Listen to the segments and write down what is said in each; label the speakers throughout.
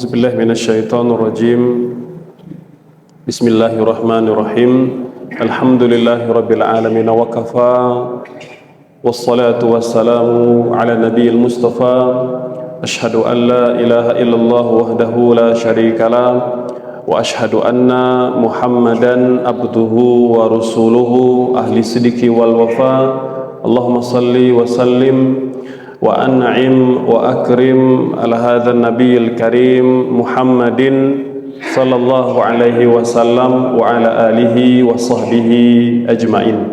Speaker 1: A'udzubillahi minasyaitonirrajim. Bismillahirrahmanirrahim. Alhamdulillahirabbil alamin wa kafa. Wassalatu wassalamu ala nabiyil mustafa. Asyhadu an la ilaha illallah wahdahu la syarikalah wa asyhadu anna Muhammadan abduhu wa rasuluhu ahli sidqi wal wafa. Allahumma salli wa sallim wa an'im wa akrim ala hadzal nabiyil karim Muhammadin sallallahu alaihi wasallam wa ala alihi wa sahbihi ajmain.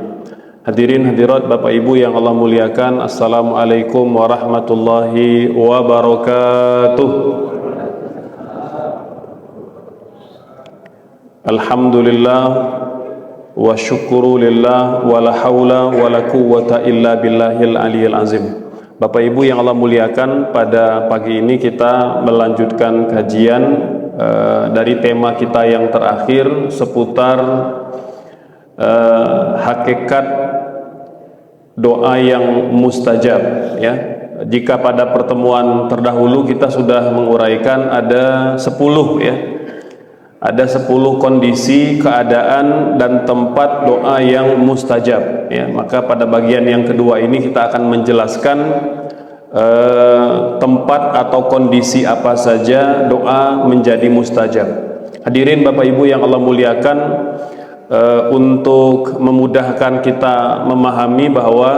Speaker 1: Hadirin hadirat Bapak Ibu yang Allah muliakan, assalamualaikum warahmatullahi wabarakatuh. Alhamdulillah wa syukru lillah wa la hawla wa la quwwata illa billahil aliyil azim. Bapak Ibu yang Allah muliakan, pada pagi ini kita melanjutkan kajian dari tema kita yang terakhir seputar hakikat doa yang mustajab, ya. Jika pada pertemuan terdahulu kita sudah menguraikan ada 10, ya. Ada 10 kondisi, keadaan dan tempat doa yang mustajab, ya. Maka pada bagian yang kedua ini kita akan menjelaskan tempat atau kondisi apa saja doa menjadi mustajab. Hadirin Bapak Ibu yang Allah muliakan, untuk memudahkan kita memahami bahwa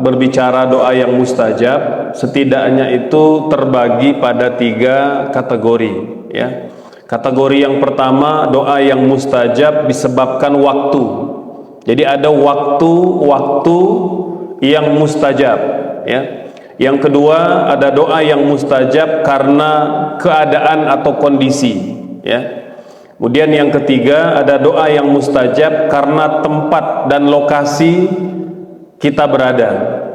Speaker 1: berbicara doa yang mustajab setidaknya itu terbagi pada 3 kategori, ya. Kategori yang pertama, doa yang mustajab disebabkan waktu. Jadi ada waktu-waktu yang mustajab, ya. Yang kedua, ada doa yang mustajab karena keadaan atau kondisi, ya. Kemudian yang ketiga, ada doa yang mustajab karena tempat dan lokasi kita berada.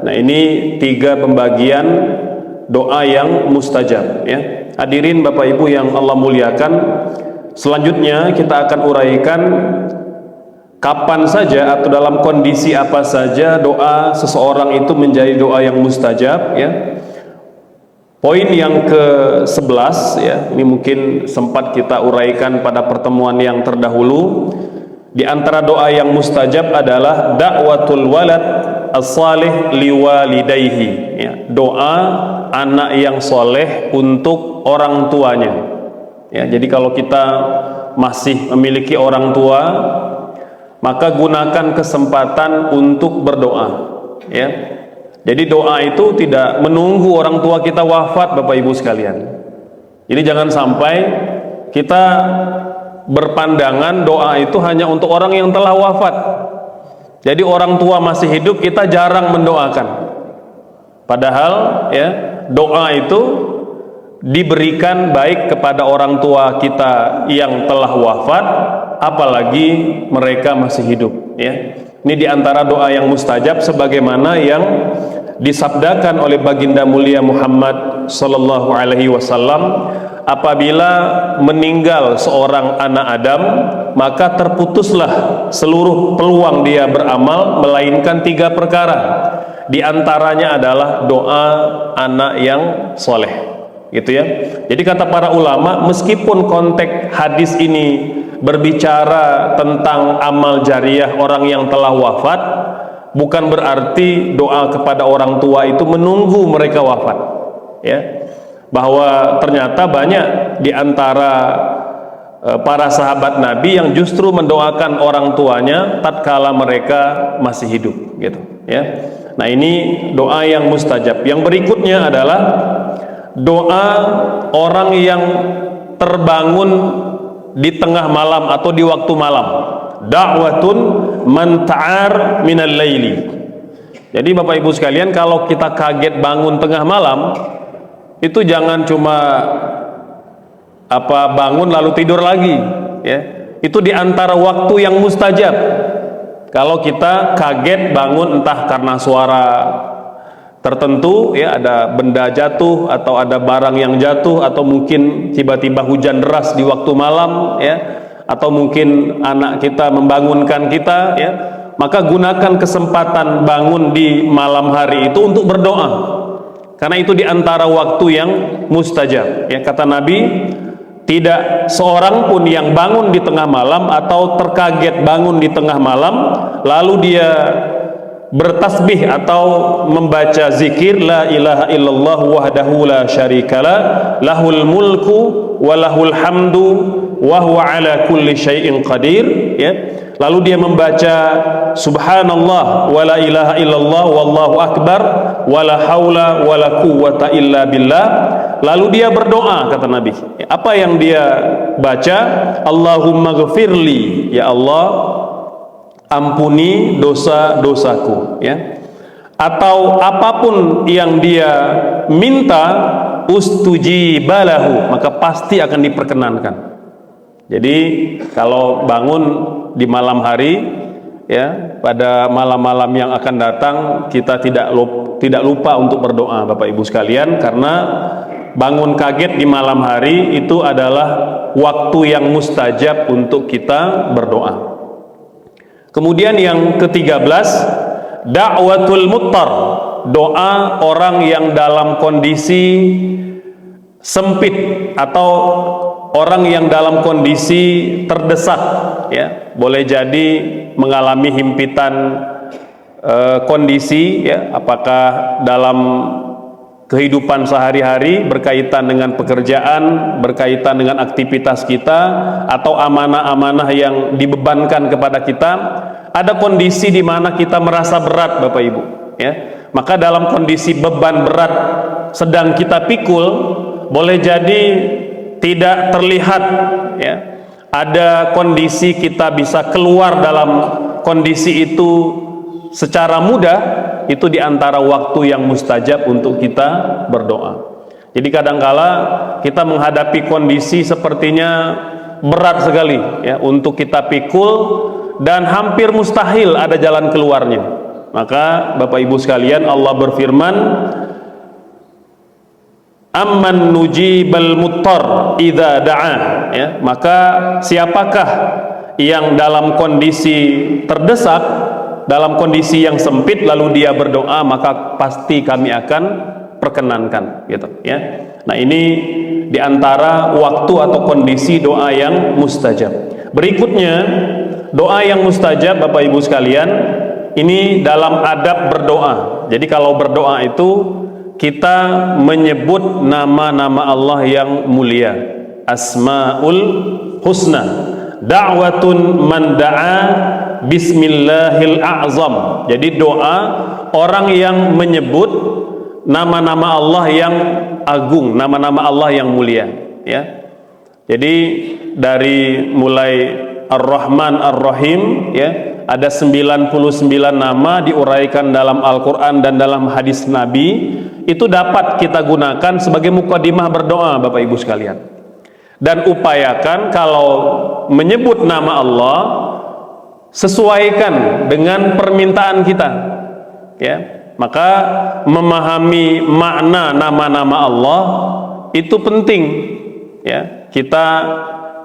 Speaker 1: Nah, ini 3 pembagian doa yang mustajab, ya. Hadirin Bapak Ibu yang Allah muliakan, selanjutnya kita akan uraikan kapan saja atau dalam kondisi apa saja doa seseorang itu menjadi doa yang mustajab, ya. Poin yang ke-11, ya, ini mungkin sempat kita uraikan pada pertemuan yang terdahulu. Di antara doa yang mustajab adalah da'watul walad as-salih liwalidayhi, ya. Doa anak yang soleh untuk orang tuanya, ya. Jadi kalau kita masih memiliki orang tua, maka gunakan kesempatan untuk berdoa, ya. Jadi doa itu tidak menunggu orang tua kita wafat, Bapak Ibu sekalian. Jadi jangan sampai kita berpandangan doa itu hanya untuk orang yang telah wafat. Jadi orang tua masih hidup kita jarang mendoakan. Padahal, ya, doa itu diberikan baik kepada orang tua kita yang telah wafat, apalagi mereka masih hidup, ya. Ini diantara doa yang mustajab sebagaimana yang disabdakan oleh baginda mulia Muhammad sallallahu alaihi wasallam, apabila meninggal seorang anak Adam, maka terputuslah seluruh peluang dia beramal melainkan 3 perkara. Di antaranya adalah doa anak yang soleh, gitu, ya. Jadi kata para ulama, meskipun konteks hadis ini berbicara tentang amal jariah orang yang telah wafat, bukan berarti doa kepada orang tua itu menunggu mereka wafat, ya. Bahwa ternyata banyak di antara para sahabat Nabi yang justru mendoakan orang tuanya tatkala mereka masih hidup, gitu, ya. Nah, ini doa yang mustajab. Yang berikutnya adalah doa orang yang terbangun di tengah malam atau di waktu malam. Da'watun man ta'ar minal laili. Jadi Bapak Ibu sekalian, kalau kita kaget bangun tengah malam, itu jangan cuma bangun lalu tidur lagi, ya. Itu di antara waktu yang mustajab. Kalau kita kaget bangun entah karena suara tertentu, ya, ada benda jatuh atau ada barang yang jatuh, atau mungkin tiba-tiba hujan deras di waktu malam, ya, atau mungkin anak kita membangunkan kita, ya, maka gunakan kesempatan bangun di malam hari itu untuk berdoa, karena itu di antara waktu yang mustajab, ya. Kata Nabi, tidak seorang pun yang bangun di tengah malam atau terkaget bangun di tengah malam lalu dia bertasbih atau membaca zikir la ilaha illallah wahdahu la syarikalah lahul mulku wa lahul hamdu wa huwa ala kulli syai'in qadir, ya. Lalu dia membaca subhanallah wa la ilaha illallah wallahu akbar wa la haula wa la quwwata illa billah. Lalu dia berdoa, kata Nabi. Apa yang dia baca? Allahumma ghfirli, ya Allah, ampuni dosa-dosaku, ya. Atau apapun yang dia minta, ustujibalahu, maka pasti akan diperkenankan. Jadi kalau bangun di malam hari, ya, pada malam-malam yang akan datang, kita tidak lupa untuk berdoa, Bapak Ibu sekalian, karena bangun kaget di malam hari itu adalah waktu yang mustajab untuk kita berdoa. Kemudian yang ke-13, da'watul muttar, doa orang yang dalam kondisi sempit atau orang yang dalam kondisi terdesak, ya. Boleh jadi mengalami himpitan kondisi, ya, apakah dalam kehidupan sehari-hari berkaitan dengan pekerjaan, berkaitan dengan aktivitas kita, atau amanah-amanah yang dibebankan kepada kita. Ada kondisi di mana kita merasa berat, Bapak Ibu, ya. Maka dalam kondisi beban berat sedang kita pikul, boleh jadi tidak terlihat, ya. Ada kondisi kita bisa keluar dalam kondisi itu secara mudah, itu diantara waktu yang mustajab untuk kita berdoa. Jadi kadangkala kita menghadapi kondisi sepertinya berat sekali, ya, untuk kita pikul dan hampir mustahil ada jalan keluarnya. Maka Bapak Ibu sekalian, Allah berfirman, amman nujibal muttar idza da'a, ya. Maka siapakah yang dalam kondisi terdesak, dalam kondisi yang sempit, lalu dia berdoa, maka pasti kami akan perkenankan, gitu, ya. Nah, ini diantara waktu atau kondisi doa yang mustajab. Berikutnya, doa yang mustajab, Bapak Ibu sekalian, ini dalam adab berdoa. Jadi kalau berdoa itu kita menyebut nama-nama Allah yang mulia, Asmaul Husna. Da'watun man da'a bismillahil a'zam. Jadi doa orang yang menyebut nama-nama Allah yang agung, nama-nama Allah yang mulia, ya. Jadi dari mulai Ar-Rahman Ar-Rahim, ya, ada 99 nama diuraikan dalam Al-Quran dan dalam hadis Nabi. Itu dapat kita gunakan sebagai mukadimah berdoa, Bapak Ibu sekalian. Dan upayakan kalau menyebut nama Allah, sesuaikan dengan permintaan kita, ya. Maka memahami makna nama-nama Allah itu penting, ya. Kita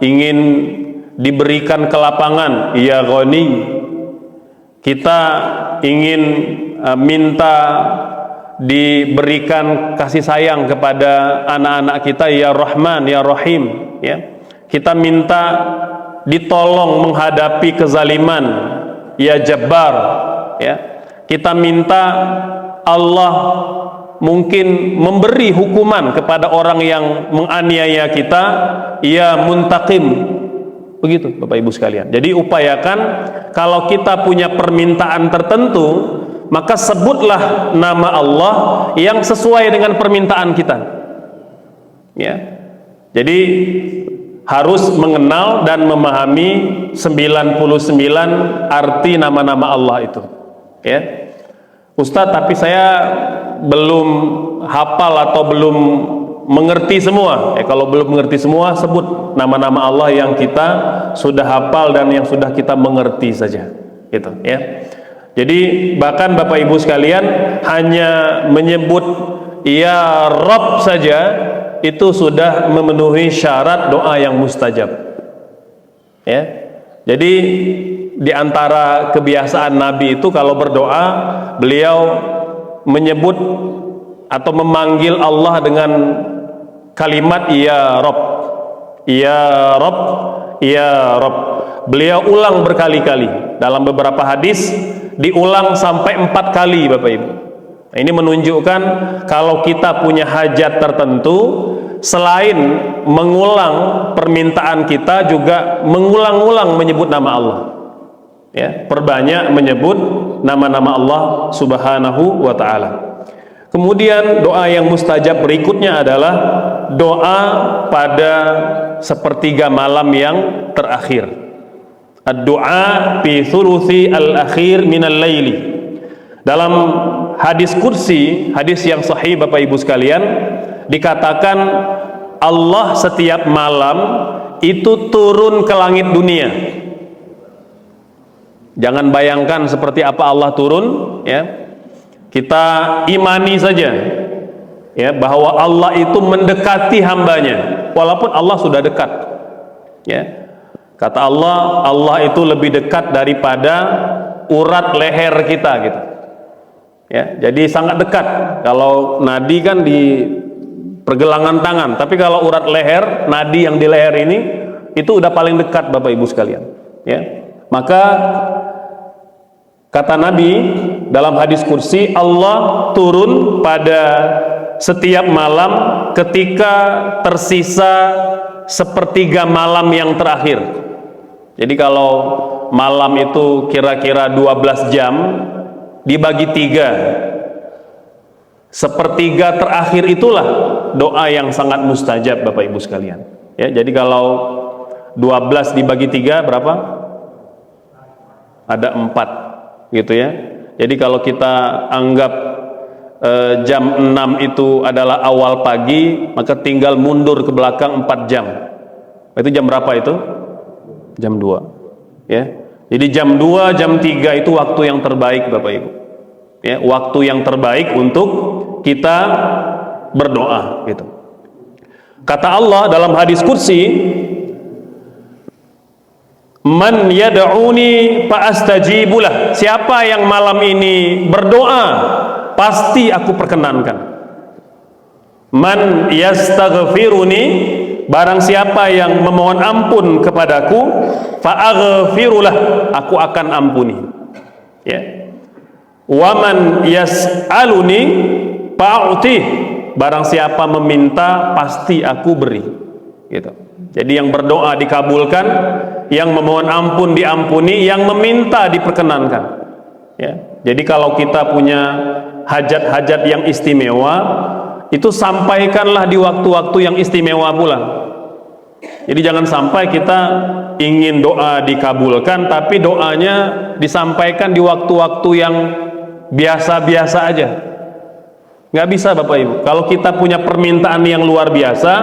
Speaker 1: ingin diberikan kelapangan, ya Ghani. Kita ingin minta diberikan kasih sayang kepada anak-anak kita, ya Rahman, ya Rahim, ya. Kita minta ditolong menghadapi kezaliman, ya Jabbar, ya. Kita minta Allah mungkin memberi hukuman kepada orang yang menganiaya kita, ya Muntaqim. Begitu, Bapak Ibu sekalian. Jadi upayakan kalau kita punya permintaan tertentu, maka sebutlah nama Allah yang sesuai dengan permintaan kita, ya. Jadi harus mengenal dan memahami 99 arti nama-nama Allah itu, ya. Ustadz, tapi saya belum hafal atau belum mengerti semua. Kalau belum mengerti semua, sebut nama-nama Allah yang kita sudah hafal dan yang sudah kita mengerti saja, gitu, ya. Jadi bahkan Bapak Ibu sekalian, hanya menyebut ya Rabb saja itu sudah memenuhi syarat doa yang mustajab, ya. Jadi di antara kebiasaan Nabi itu kalau berdoa, beliau menyebut atau memanggil Allah dengan kalimat ya Rabb, ya Rabb, ya Rabb. Beliau ulang berkali-kali. Dalam beberapa hadis diulang sampai 4 kali, Bapak Ibu. Nah, ini menunjukkan kalau kita punya hajat tertentu, selain mengulang permintaan kita, juga mengulang-ulang menyebut nama Allah. Ya, perbanyak menyebut nama-nama Allah Subhanahu wa ta'ala. Kemudian doa yang mustajab berikutnya adalah doa pada sepertiga malam yang terakhir. Ad-du'a fi thuluthi al-akhir minal laili. Dalam hadis kursi, hadis yang sahih Bapak Ibu sekalian, dikatakan Allah setiap malam itu turun ke langit dunia. Jangan bayangkan seperti apa Allah turun, ya. Kita imani saja, ya, bahwa Allah itu mendekati hambanya, walaupun Allah sudah dekat. Ya, kata Allah, Allah itu lebih dekat daripada urat leher kita, gitu. Ya, jadi sangat dekat. Kalau nadi kan di pergelangan tangan, tapi kalau urat leher, nadi yang di leher ini, itu udah paling dekat, Bapak Ibu sekalian. Ya, maka kata Nabi dalam hadis kursi, Allah turun pada setiap malam ketika tersisa sepertiga malam yang terakhir. Jadi kalau malam itu kira-kira 12 jam dibagi 3, sepertiga terakhir itulah doa yang sangat mustajab, Bapak Ibu sekalian. Ya, jadi kalau 12 dibagi 3 berapa? Ada 4. Gitu ya. Jadi kalau kita anggap jam 6 itu adalah awal pagi, maka tinggal mundur ke belakang 4 jam. Itu jam berapa itu? Jam 2. Ya. Jadi jam 2, jam 3 itu waktu yang terbaik, Bapak Ibu. Ya, waktu yang terbaik untuk kita berdoa, gitu. Kata Allah dalam hadis kursi, man yad'uni fa'astajibulah. Siapa yang malam ini berdoa, pasti aku perkenankan. Man yastaghfiruni, barang siapa yang memohon ampun kepadaku, fa'aghfirulah, aku akan ampuni. Ya. Wa man yas'aluni fa'utih, barang siapa meminta, pasti aku beri. Gitu. Jadi yang berdoa dikabulkan, yang memohon ampun diampuni, yang meminta diperkenankan. Ya. Jadi kalau kita punya hajat-hajat yang istimewa, itu sampaikanlah di waktu-waktu yang istimewa pula. Jadi jangan sampai kita ingin doa dikabulkan, tapi doanya disampaikan di waktu-waktu yang biasa-biasa aja. Nggak bisa, Bapak Ibu. Kalau kita punya permintaan yang luar biasa,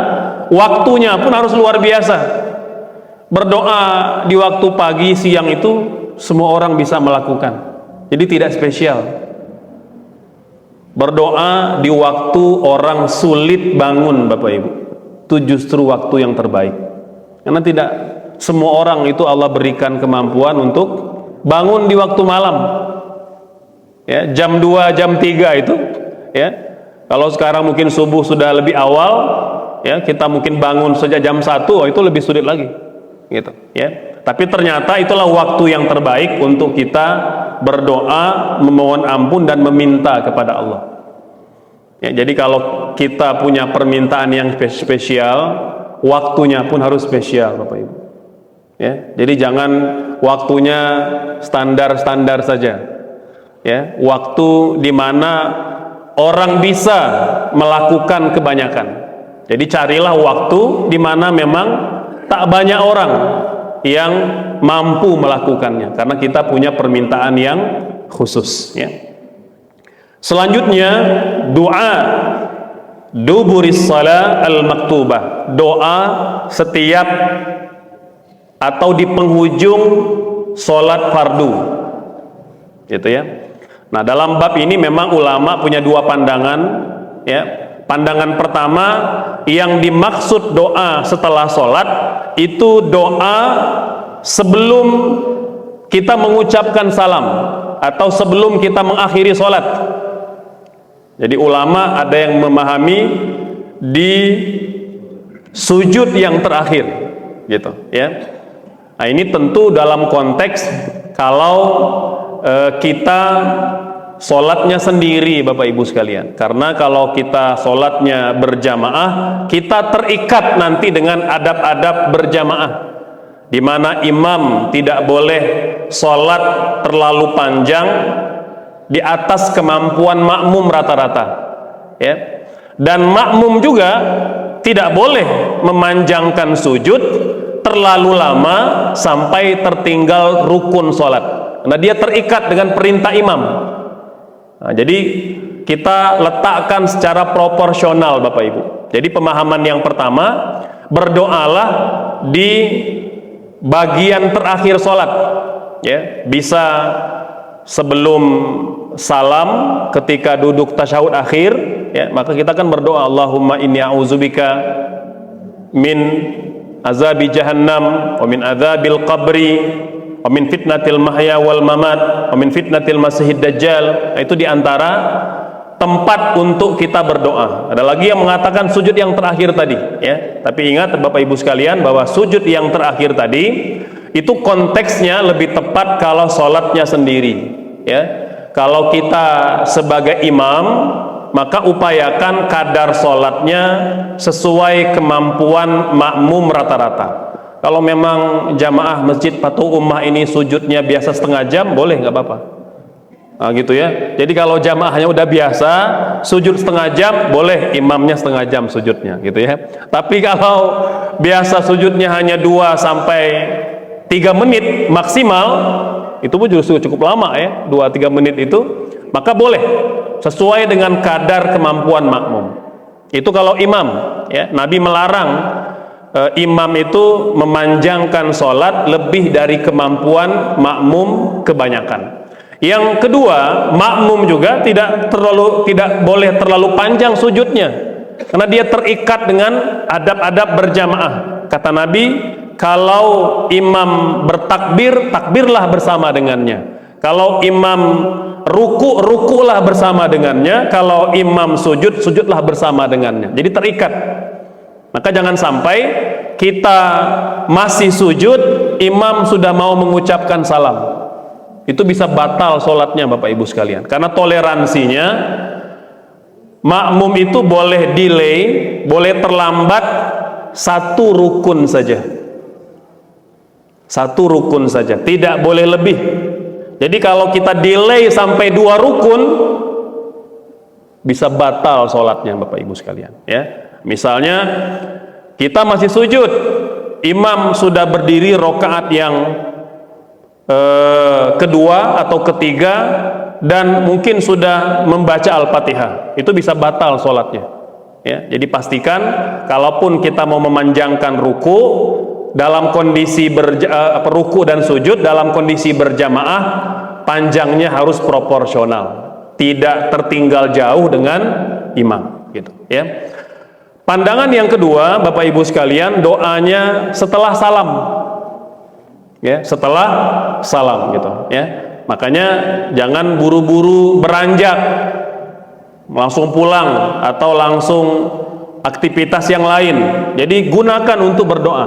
Speaker 1: waktunya pun harus luar biasa. Berdoa di waktu pagi, siang itu semua orang bisa melakukan. Jadi tidak spesial. Berdoa di waktu orang sulit bangun, Bapak Ibu, itu justru waktu yang terbaik. Karena tidak semua orang itu Allah berikan kemampuan untuk bangun di waktu malam. Ya, jam 2, jam 3 itu, ya. Kalau sekarang mungkin subuh sudah lebih awal, ya, kita mungkin bangun saja jam 1, itu lebih sulit lagi. Gitu, ya. Tapi ternyata itulah waktu yang terbaik untuk kita berdoa, memohon ampun dan meminta kepada Allah. Ya, jadi kalau kita punya permintaan yang spesial, waktunya pun harus spesial, Bapak Ibu. Ya, jadi jangan waktunya standar-standar saja. Ya, waktu di mana orang bisa melakukan kebanyakan. Jadi carilah waktu di mana memang tak banyak orang yang mampu melakukannya, karena kita punya permintaan yang khusus. Ya. Selanjutnya, doa duburis shalah al-maktubah, doa setiap atau di penghujung sholat fardu, gitu ya. Nah, dalam bab ini memang ulama punya dua pandangan, ya. Pandangan pertama, yang dimaksud doa setelah sholat itu doa sebelum kita mengucapkan salam atau sebelum kita mengakhiri sholat. Jadi ulama ada yang memahami di sujud yang terakhir, gitu ya. Nah, ini tentu dalam konteks kalau kita sholatnya sendiri, Bapak Ibu sekalian. Karena kalau kita sholatnya berjamaah, kita terikat nanti dengan adab-adab berjamaah, di mana imam tidak boleh sholat terlalu panjang di atas kemampuan makmum rata-rata, ya. Dan makmum juga tidak boleh memanjangkan sujud terlalu lama sampai tertinggal rukun sholat. Nah, dia terikat dengan perintah imam. Nah, jadi kita letakkan secara proporsional, Bapak Ibu. Jadi pemahaman yang pertama, berdoalah di bagian terakhir sholat, ya. Bisa sebelum salam, ketika duduk tasyahud akhir, ya, maka kita kan berdoa, Allahumma inni a'udzubika min azabi jahannam wa min azabil qabri wa min fitnatil mahya wal mamat wa min fitnatil masihid dajjal. Nah, itu diantara tempat untuk kita berdoa. Ada lagi yang mengatakan sujud yang terakhir tadi, ya. Tapi ingat Bapak Ibu sekalian bahwa sujud yang terakhir tadi itu konteksnya lebih tepat kalau sholatnya sendiri, ya. Kalau kita sebagai imam, maka upayakan kadar sholatnya sesuai kemampuan makmum rata-rata. Kalau memang jamaah masjid Fathul Ummah ini sujudnya biasa setengah jam, boleh, nggak apa-apa. Nah, gitu ya. Jadi kalau jamaahnya udah biasa sujud setengah jam, boleh imamnya setengah jam sujudnya, gitu ya. Tapi kalau biasa sujudnya hanya 2 sampai 3 menit maksimal, itu pun justru cukup lama, ya, 2-3 menit itu, maka boleh sesuai dengan kadar kemampuan makmum. Itu kalau imam, ya. Nabi melarang imam itu memanjangkan sholat lebih dari kemampuan makmum kebanyakan. Yang kedua, makmum juga tidak boleh terlalu panjang sujudnya, karena dia terikat dengan adab-adab berjamaah. Kata Nabi, kalau imam bertakbir, takbirlah bersama dengannya. Kalau imam ruku, rukulah bersama dengannya. Kalau imam sujud, sujudlah bersama dengannya. Jadi terikat. Maka jangan sampai kita masih sujud, imam sudah mau mengucapkan salam. Itu bisa batal sholatnya, Bapak Ibu sekalian. Karena toleransinya, makmum itu boleh delay, boleh terlambat 1 rukun saja. 1 rukun saja, tidak boleh lebih. Jadi kalau kita delay sampai 2 rukun, bisa batal sholatnya, Bapak Ibu sekalian, ya. Misalnya kita masih sujud, imam sudah berdiri rokaat yang kedua atau ketiga, dan mungkin sudah membaca Al-Fatihah, itu bisa batal sholatnya, ya. Jadi pastikan kalaupun kita mau memanjangkan ruku, dalam kondisi ruku dan sujud dalam kondisi berjamaah, panjangnya harus proporsional, tidak tertinggal jauh dengan imam, gitu, ya. Pandangan yang kedua, Bapak Ibu sekalian, doanya setelah salam, ya, setelah salam, gitu, ya. Makanya jangan buru-buru beranjak langsung pulang atau langsung aktivitas yang lain. Jadi gunakan untuk berdoa,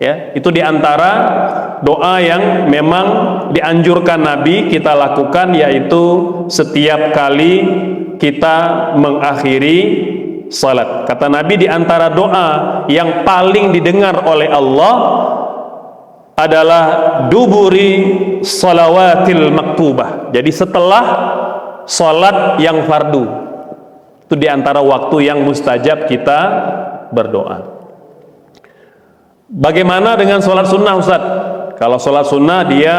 Speaker 1: ya. Itu diantara doa yang memang dianjurkan Nabi kita lakukan, yaitu setiap kali kita mengakhiri salat. Kata Nabi, diantara doa yang paling didengar oleh Allah adalah duburi salawatil maktubah. Jadi setelah salat yang fardu, itu diantara waktu yang mustajab kita berdoa. Bagaimana dengan sholat sunnah, Ustaz? Kalau sholat sunnah dia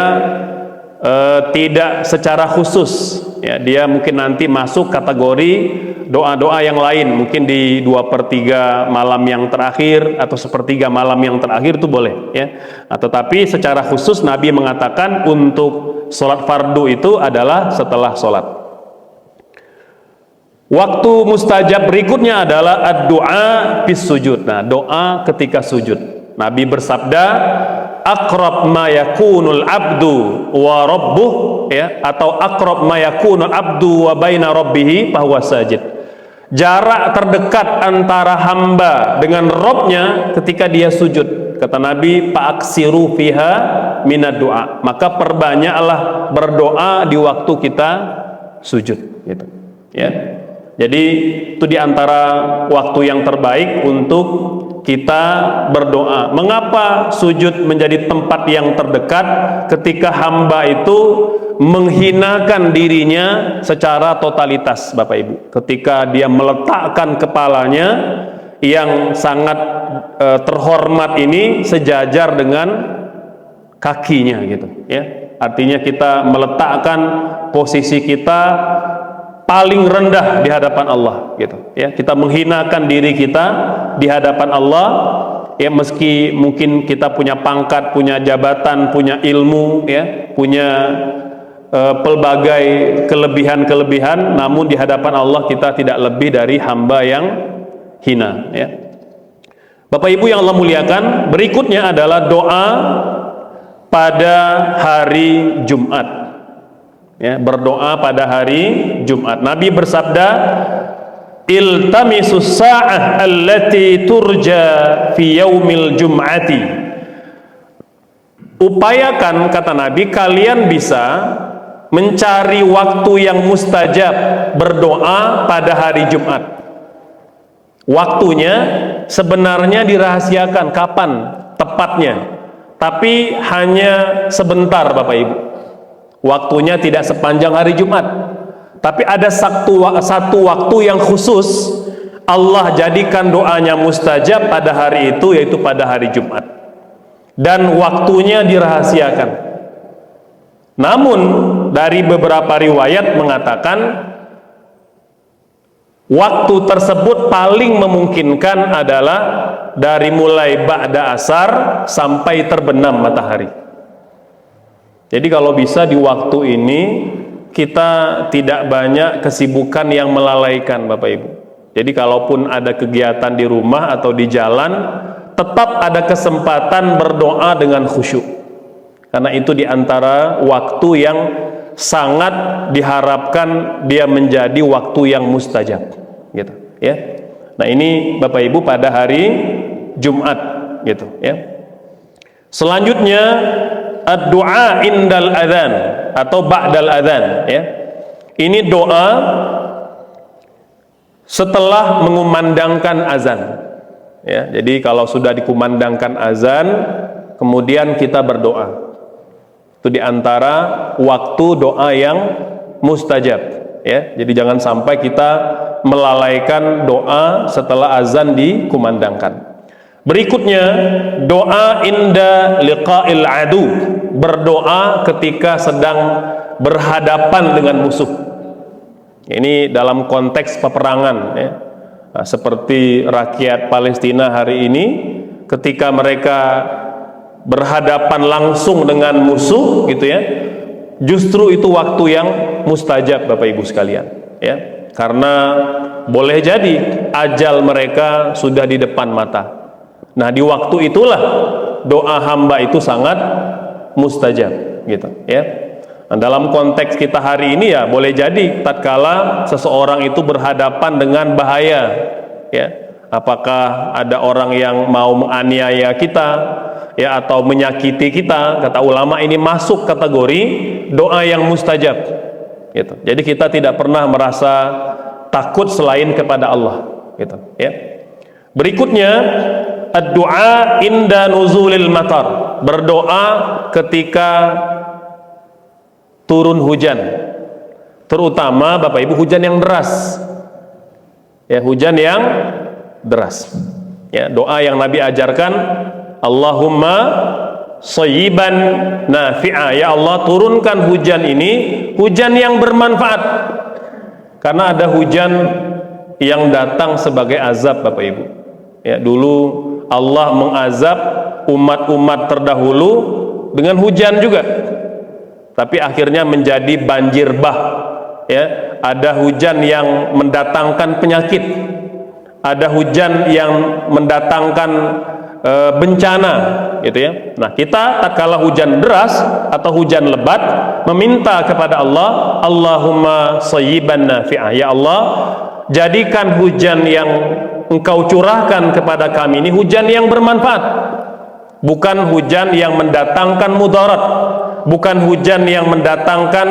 Speaker 1: tidak secara khusus, ya, dia mungkin nanti masuk kategori doa-doa yang lain, mungkin di 2/3 malam yang terakhir atau 1/3 malam yang terakhir itu boleh, ya. Nah, tetapi secara khusus Nabi mengatakan untuk sholat fardu itu adalah setelah sholat. Waktu mustajab berikutnya adalah ad-du'a bis sujud. Nah, doa ketika sujud. Nabi bersabda, aqrab ma yakunul abdu wa rabbuh, ya, atau aqrab ma yakunul abdu wa baina rabbih fahuwa sajid. Jarak terdekat antara hamba dengan Robnya ketika dia sujud. Kata Nabi, fa'aksiru fiha minad du'a. Maka perbanyaklah berdoa di waktu kita sujud. Gitu. Ya. Jadi itu diantara waktu yang terbaik untuk kita berdoa. Mengapa sujud menjadi tempat yang terdekat? Ketika hamba itu menghinakan dirinya secara totalitas, Bapak Ibu. Ketika dia meletakkan kepalanya yang sangat terhormat ini sejajar dengan kakinya, gitu. Ya, artinya kita meletakkan posisi kita paling rendah di hadapan Allah, gitu. Ya, kita menghinakan diri kita di hadapan Allah. Ya, meski mungkin kita punya pangkat, punya jabatan, punya ilmu, ya, punya pelbagai kelebihan-kelebihan, namun di hadapan Allah kita tidak lebih dari hamba yang hina, ya. Bapak Ibu yang Allah muliakan, berikutnya adalah doa pada hari Jumat. Ya, berdoa pada hari Jumat. Nabi bersabda, iltamisus sa'ah allati turja fi yaumil jum'ati. Upayakan, kata Nabi, kalian bisa mencari waktu yang mustajab berdoa pada hari Jumat. Waktunya sebenarnya dirahasiakan kapan tepatnya, tapi hanya sebentar, Bapak Ibu. Waktunya tidak sepanjang hari Jumat, tapi ada satu waktu yang khusus Allah jadikan doanya mustajab pada hari itu, yaitu pada hari Jumat, dan waktunya dirahasiakan. Namun dari beberapa riwayat mengatakan waktu tersebut paling memungkinkan adalah dari mulai ba'da asar sampai terbenam matahari. Jadi kalau bisa di waktu ini kita tidak banyak kesibukan yang melalaikan, Bapak Ibu. Jadi kalaupun ada kegiatan di rumah atau di jalan, tetap ada kesempatan berdoa dengan khusyuk. Karena itu diantara waktu yang sangat diharapkan dia menjadi waktu yang mustajab, gitu, ya. Nah, ini Bapak Ibu pada hari Jumat, gitu, ya. Selanjutnya ad-du'a indal adzan atau ba'dal adzan, ya. Ini doa setelah mengumandangkan azan, ya. Jadi kalau sudah dikumandangkan azan, kemudian kita berdoa. Itu diantara waktu doa yang mustajab, ya. Jadi jangan sampai kita melalaikan doa setelah azan dikumandangkan. Berikutnya doa inda liqa'il adu, berdoa ketika sedang berhadapan dengan musuh. Ini dalam konteks peperangan, ya. Nah, seperti rakyat Palestina hari ini ketika mereka berhadapan langsung dengan musuh, gitu, ya. Justru itu waktu yang mustajab, Bapak Ibu sekalian, ya. Karena boleh jadi ajal mereka sudah di depan mata. Nah, di waktu itulah doa hamba itu sangat mustajab, gitu, ya. Nah, dalam konteks kita hari ini, ya, boleh jadi tatkala seseorang itu berhadapan dengan bahaya, ya. Apakah ada orang yang mau menganiaya kita, ya, atau menyakiti kita? Kata ulama, ini masuk kategori doa yang mustajab, gitu. Jadi kita tidak pernah merasa takut selain kepada Allah, gitu, ya. Berikutnya ad-du'a inda nuzulil matar, berdoa ketika turun hujan, terutama Bapak Ibu hujan yang deras, ya, hujan yang deras, ya. Doa yang Nabi ajarkan, Allahumma shayyiban nafi'a, ya Allah turunkan hujan ini hujan yang bermanfaat, karena ada hujan yang datang sebagai azab, Bapak Ibu, ya. Dulu Allah mengazab umat-umat terdahulu dengan hujan juga, tapi akhirnya menjadi banjir bah, ya. Ada hujan yang mendatangkan penyakit, ada hujan yang mendatangkan bencana, gitu, ya. Nah, kita tatkala hujan deras atau hujan lebat meminta kepada Allah, Allahumma shayyiban nafi'ah, ya Allah jadikan hujan yang Engkau curahkan kepada kami ini hujan yang bermanfaat, bukan hujan yang mendatangkan mudarat, bukan hujan yang mendatangkan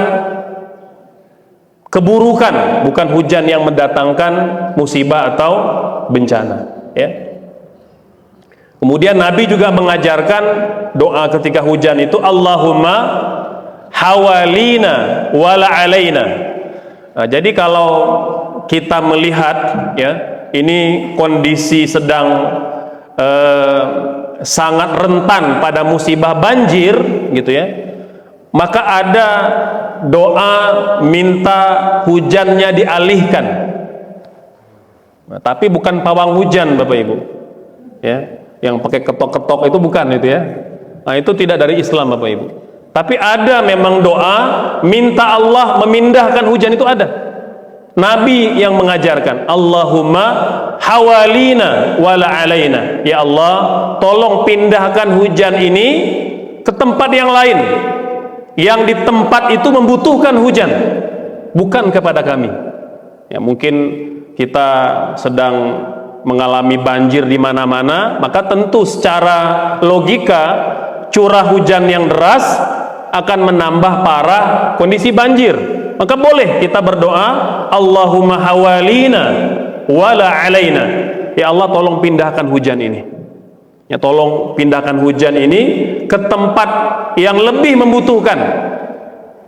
Speaker 1: keburukan, bukan hujan yang mendatangkan musibah atau bencana, ya. Kemudian Nabi juga mengajarkan doa ketika hujan itu, Allahumma hawalina wala alaina. Nah, jadi kalau kita melihat, ya, ini kondisi sedang sangat rentan pada musibah banjir, gitu ya, maka ada doa minta hujannya dialihkan. Nah, tapi bukan pawang hujan, Bapak Ibu, ya, yang pakai ketok-ketok itu bukan itu, ya. Nah, itu tidak dari Islam, Bapak Ibu. Tapi ada memang doa minta Allah memindahkan hujan, itu ada. Nabi yang mengajarkan, Allahumma hawalina wala alaina. Ya Allah, tolong pindahkan hujan ini ke tempat yang lain, yang di tempat itu membutuhkan hujan, bukan kepada kami. Ya, mungkin kita sedang mengalami banjir di mana-mana, maka tentu secara logika curah hujan yang deras akan menambah parah kondisi banjir. Maka boleh kita berdoa, Allahumma hawalina wala alaina. Ya Allah, tolong pindahkan hujan ini. Ya, tolong pindahkan hujan ini ke tempat yang lebih membutuhkan,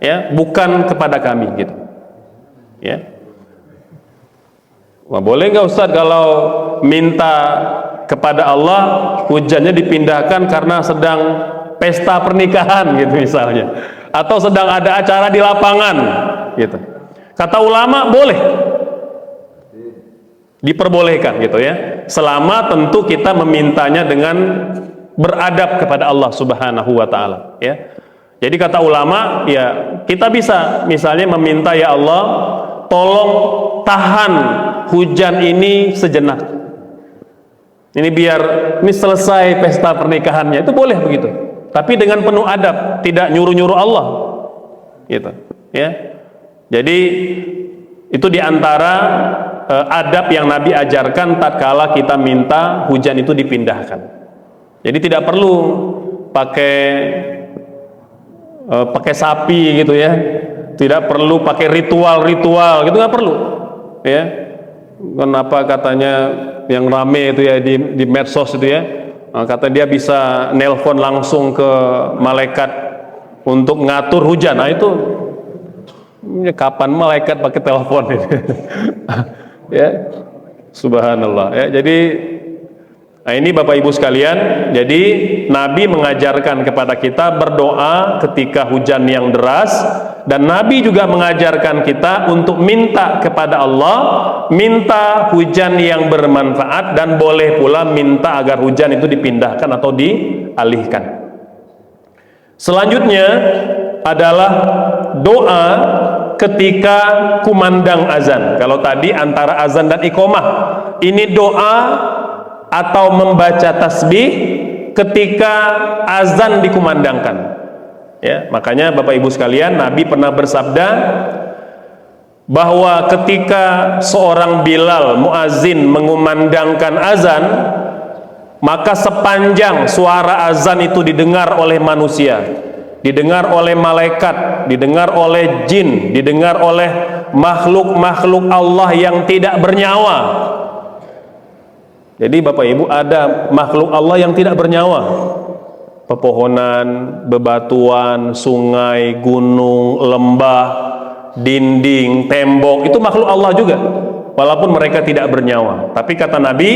Speaker 1: ya, bukan kepada kami, gitu. Ya. Wah, boleh nggak Ustadz kalau minta kepada Allah hujannya dipindahkan karena sedang pesta pernikahan, gitu misalnya, atau sedang ada acara di lapangan, gitu. Kata ulama boleh, diperbolehkan, gitu ya, selama tentu kita memintanya dengan beradab kepada Allah Subhanahu wa Ta'ala, ya. Jadi kata ulama, ya, kita bisa misalnya meminta, ya Allah, tolong tahan hujan ini sejenak, ini biar ini selesai pesta pernikahannya, itu boleh begitu, tapi dengan penuh adab, tidak nyuruh-nyuruh Allah, gitu, ya. Jadi itu diantara adab yang Nabi ajarkan tatkala kita minta hujan itu dipindahkan. Jadi tidak perlu pakai sapi, gitu ya, tidak perlu pakai ritual-ritual, gitu, nggak perlu, ya. Kenapa katanya yang rame itu, ya, di medsos itu, ya, kata dia bisa nelpon langsung ke malaikat untuk ngatur hujan. Nah, itu ya, kapan malaikat pakai telepon ini? Ya, subhanallah, ya. Jadi nah, ini Bapak Ibu sekalian, jadi Nabi mengajarkan kepada kita berdoa ketika hujan yang deras, dan Nabi juga mengajarkan kita untuk minta kepada Allah, minta hujan yang bermanfaat, dan boleh pula minta agar hujan itu dipindahkan atau dialihkan. Selanjutnya adalah doa ketika kumandang azan. Kalau tadi antara azan dan iqomah, ini doa atau membaca tasbih ketika azan dikumandangkan, ya. Makanya Bapak Ibu sekalian, Nabi pernah bersabda bahwa ketika seorang Bilal muazin mengumandangkan azan, maka sepanjang suara azan itu didengar oleh manusia, didengar oleh malaikat, didengar oleh jin, didengar oleh makhluk-makhluk Allah yang tidak bernyawa. Jadi Bapak Ibu, ada makhluk Allah yang tidak bernyawa, pepohonan, bebatuan, sungai, gunung, lembah, dinding, tembok, itu makhluk Allah juga, walaupun mereka tidak bernyawa. Tapi kata Nabi,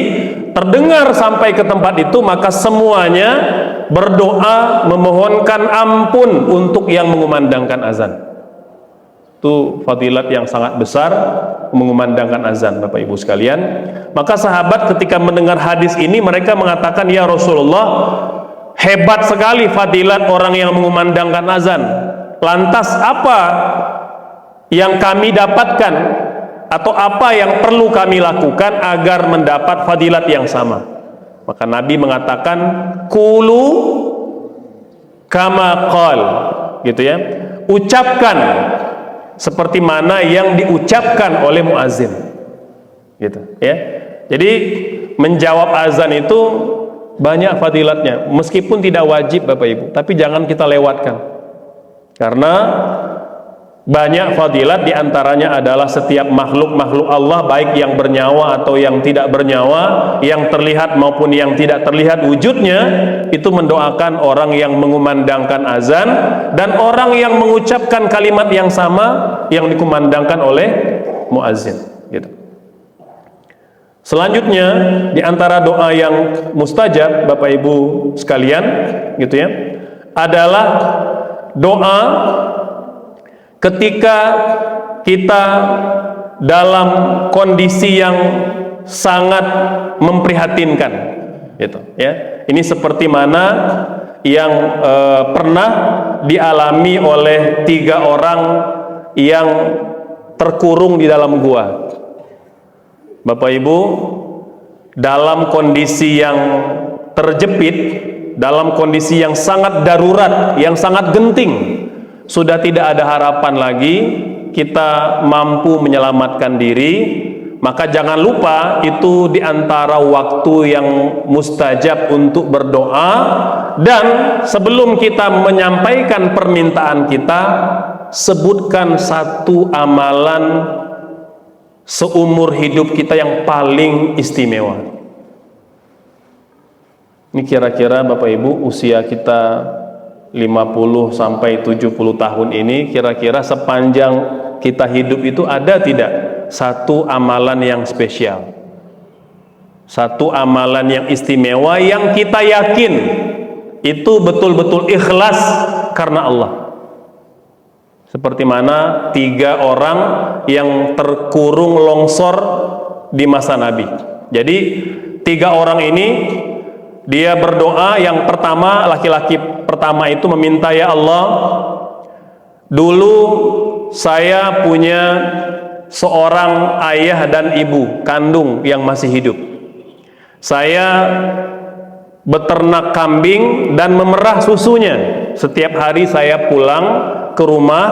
Speaker 1: terdengar sampai ke tempat itu, maka semuanya berdoa memohonkan ampun untuk yang mengumandangkan azan. Itu fadilat yang sangat besar, mengumandangkan azan, Bapak Ibu sekalian. Maka sahabat ketika mendengar hadis ini, mereka mengatakan, ya Rasulullah, hebat sekali fadilat orang yang mengumandangkan azan. Lantas apa yang kami dapatkan, atau apa yang perlu kami lakukan agar mendapat fadilat yang sama? Maka Nabi mengatakan, Qulu kama qal, gitu ya, ucapkan seperti mana yang diucapkan oleh muazin. gitu ya. Jadi menjawab azan itu banyak fadilatnya, meskipun tidak wajib Bapak Ibu, tapi jangan kita lewatkan. Karena banyak fadilat, diantaranya adalah setiap makhluk-makhluk Allah, baik yang bernyawa atau yang tidak bernyawa, yang terlihat maupun yang tidak terlihat wujudnya, itu mendoakan orang yang mengumandangkan azan dan orang yang mengucapkan kalimat yang sama yang dikumandangkan oleh muazzin gitu. Selanjutnya, diantara doa yang mustajab Bapak Ibu sekalian gitu ya, adalah doa ketika kita dalam kondisi yang sangat memprihatinkan gitu ya. Ini seperti mana yang pernah dialami oleh 3 orang yang terkurung di dalam gua. Bapak Ibu, dalam kondisi yang terjepit, dalam kondisi yang sangat darurat, yang sangat genting, sudah tidak ada harapan lagi kita mampu menyelamatkan diri, maka jangan lupa itu diantara waktu yang mustajab untuk berdoa. Dan sebelum kita menyampaikan permintaan kita, sebutkan satu amalan seumur hidup kita yang paling istimewa. Ini kira-kira Bapak Ibu usia kita 50 sampai 70 tahun ini, kira-kira sepanjang kita hidup itu ada tidak satu amalan yang spesial, satu amalan yang istimewa yang kita yakin itu betul-betul ikhlas karena Allah? Seperti mana 3 orang yang terkurung longsor di masa Nabi. Jadi 3 orang ini, dia berdoa. Yang pertama, laki-laki pertama itu meminta, ya Allah, dulu saya punya seorang ayah dan ibu kandung yang masih hidup. Saya beternak kambing dan memerah susunya. Setiap hari saya pulang ke rumah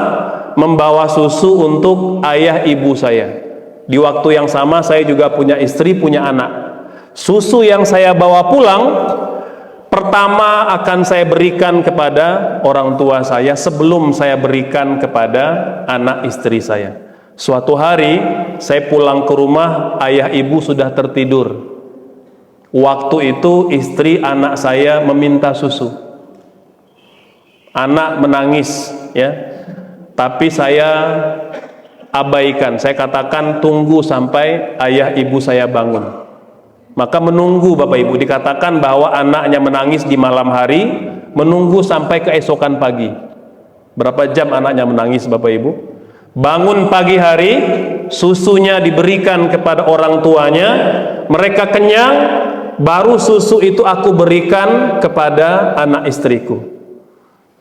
Speaker 1: membawa susu untuk ayah ibu saya. Di waktu yang sama saya juga punya istri, punya anak. Susu yang saya bawa pulang pertama akan saya berikan kepada orang tua saya sebelum saya berikan kepada anak istri saya. Suatu hari saya pulang ke rumah, ayah ibu sudah tertidur. Waktu itu istri anak saya meminta susu. Anak menangis ya. Tapi saya abaikan. Saya katakan tunggu sampai ayah ibu saya bangun. Maka menunggu Bapak Ibu, dikatakan bahwa anaknya menangis di malam hari, menunggu sampai keesokan pagi. Berapa jam anaknya menangis Bapak Ibu? Bangun pagi hari, susunya diberikan kepada orang tuanya, mereka kenyang, baru susu itu aku berikan kepada anak istriku.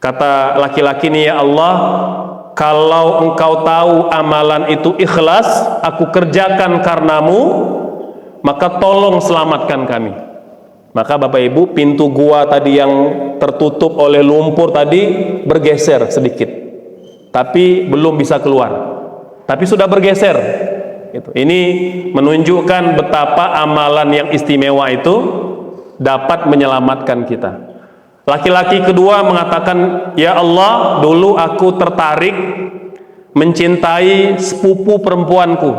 Speaker 1: Kata laki-laki ini, ya Allah, kalau engkau tahu amalan itu ikhlas, aku kerjakan karenamu, maka tolong selamatkan kami. Maka Bapak Ibu, pintu gua tadi yang tertutup oleh lumpur tadi bergeser sedikit, tapi belum bisa keluar, tapi sudah bergeser. Ini menunjukkan betapa amalan yang istimewa itu dapat menyelamatkan kita. Laki-laki kedua mengatakan, ya Allah, dulu aku tertarik mencintai sepupu perempuanku,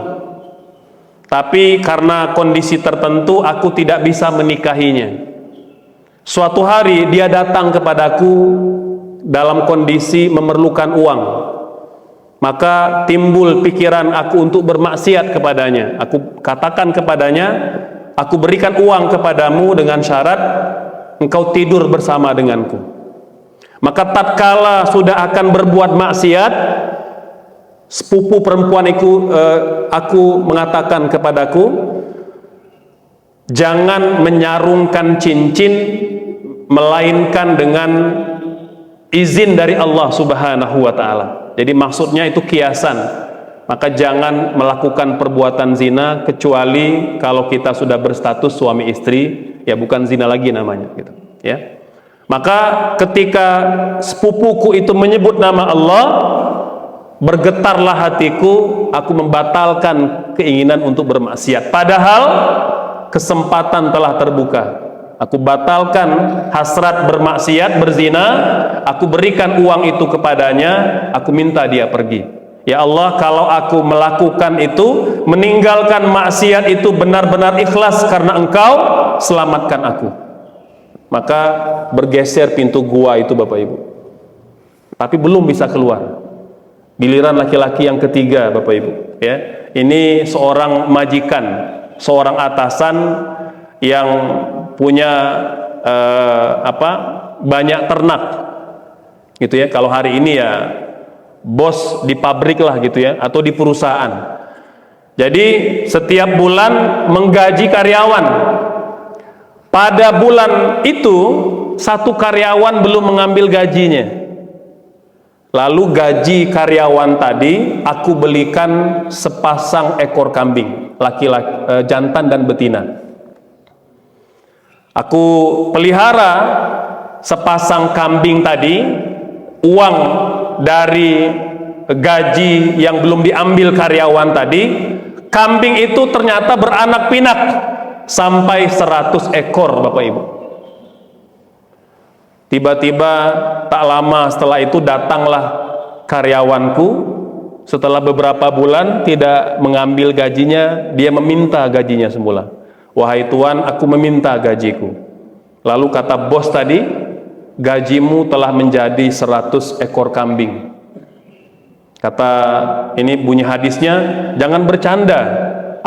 Speaker 1: tapi karena kondisi tertentu aku tidak bisa menikahinya. Suatu hari dia datang kepadaku dalam kondisi memerlukan uang. Maka timbul pikiran aku untuk bermaksiat kepadanya. Aku katakan kepadanya, aku berikan uang kepadamu dengan syarat engkau tidur bersama denganku. Maka tatkala sudah akan berbuat maksiat, sepupu perempuan itu aku mengatakan kepadaku, jangan menyarungkan cincin melainkan dengan izin dari Allah Subhanahu wa Ta'ala. Jadi maksudnya itu kiasan. Maka jangan melakukan perbuatan zina kecuali kalau kita sudah berstatus suami istri, ya bukan zina lagi namanya gitu, ya. Maka ketika sepupuku itu menyebut nama Allah, bergetarlah hatiku, aku membatalkan keinginan untuk bermaksiat. Padahal kesempatan telah terbuka. Aku batalkan hasrat bermaksiat, berzina, aku berikan uang itu kepadanya, aku minta dia pergi. Ya Allah, kalau aku melakukan itu, meninggalkan maksiat itu benar-benar ikhlas karena Engkau, selamatkan aku. Maka bergeser pintu gua itu Bapak Ibu. Tapi belum bisa keluar. Giliran laki-laki yang ketiga Bapak Ibu, ya. Ini seorang majikan, seorang atasan yang punya banyak ternak. Gitu ya. Kalau hari ini ya bos di pabrik lah gitu ya, atau di perusahaan. Jadi setiap bulan menggaji karyawan. Pada bulan itu satu karyawan belum mengambil gajinya. Lalu gaji karyawan tadi aku belikan sepasang ekor kambing, laki-laki, jantan dan betina. Aku pelihara sepasang kambing tadi, uang dari gaji yang belum diambil karyawan tadi, kambing itu ternyata beranak pinak sampai 100 ekor Bapak Ibu. Tiba-tiba tak lama setelah itu datanglah karyawanku. Setelah beberapa bulan tidak mengambil gajinya, dia meminta gajinya semula. Wahai Tuan, aku meminta gajiku. Lalu kata bos tadi, gajimu telah menjadi 100 ekor kambing. Kata ini bunyi hadisnya, jangan bercanda.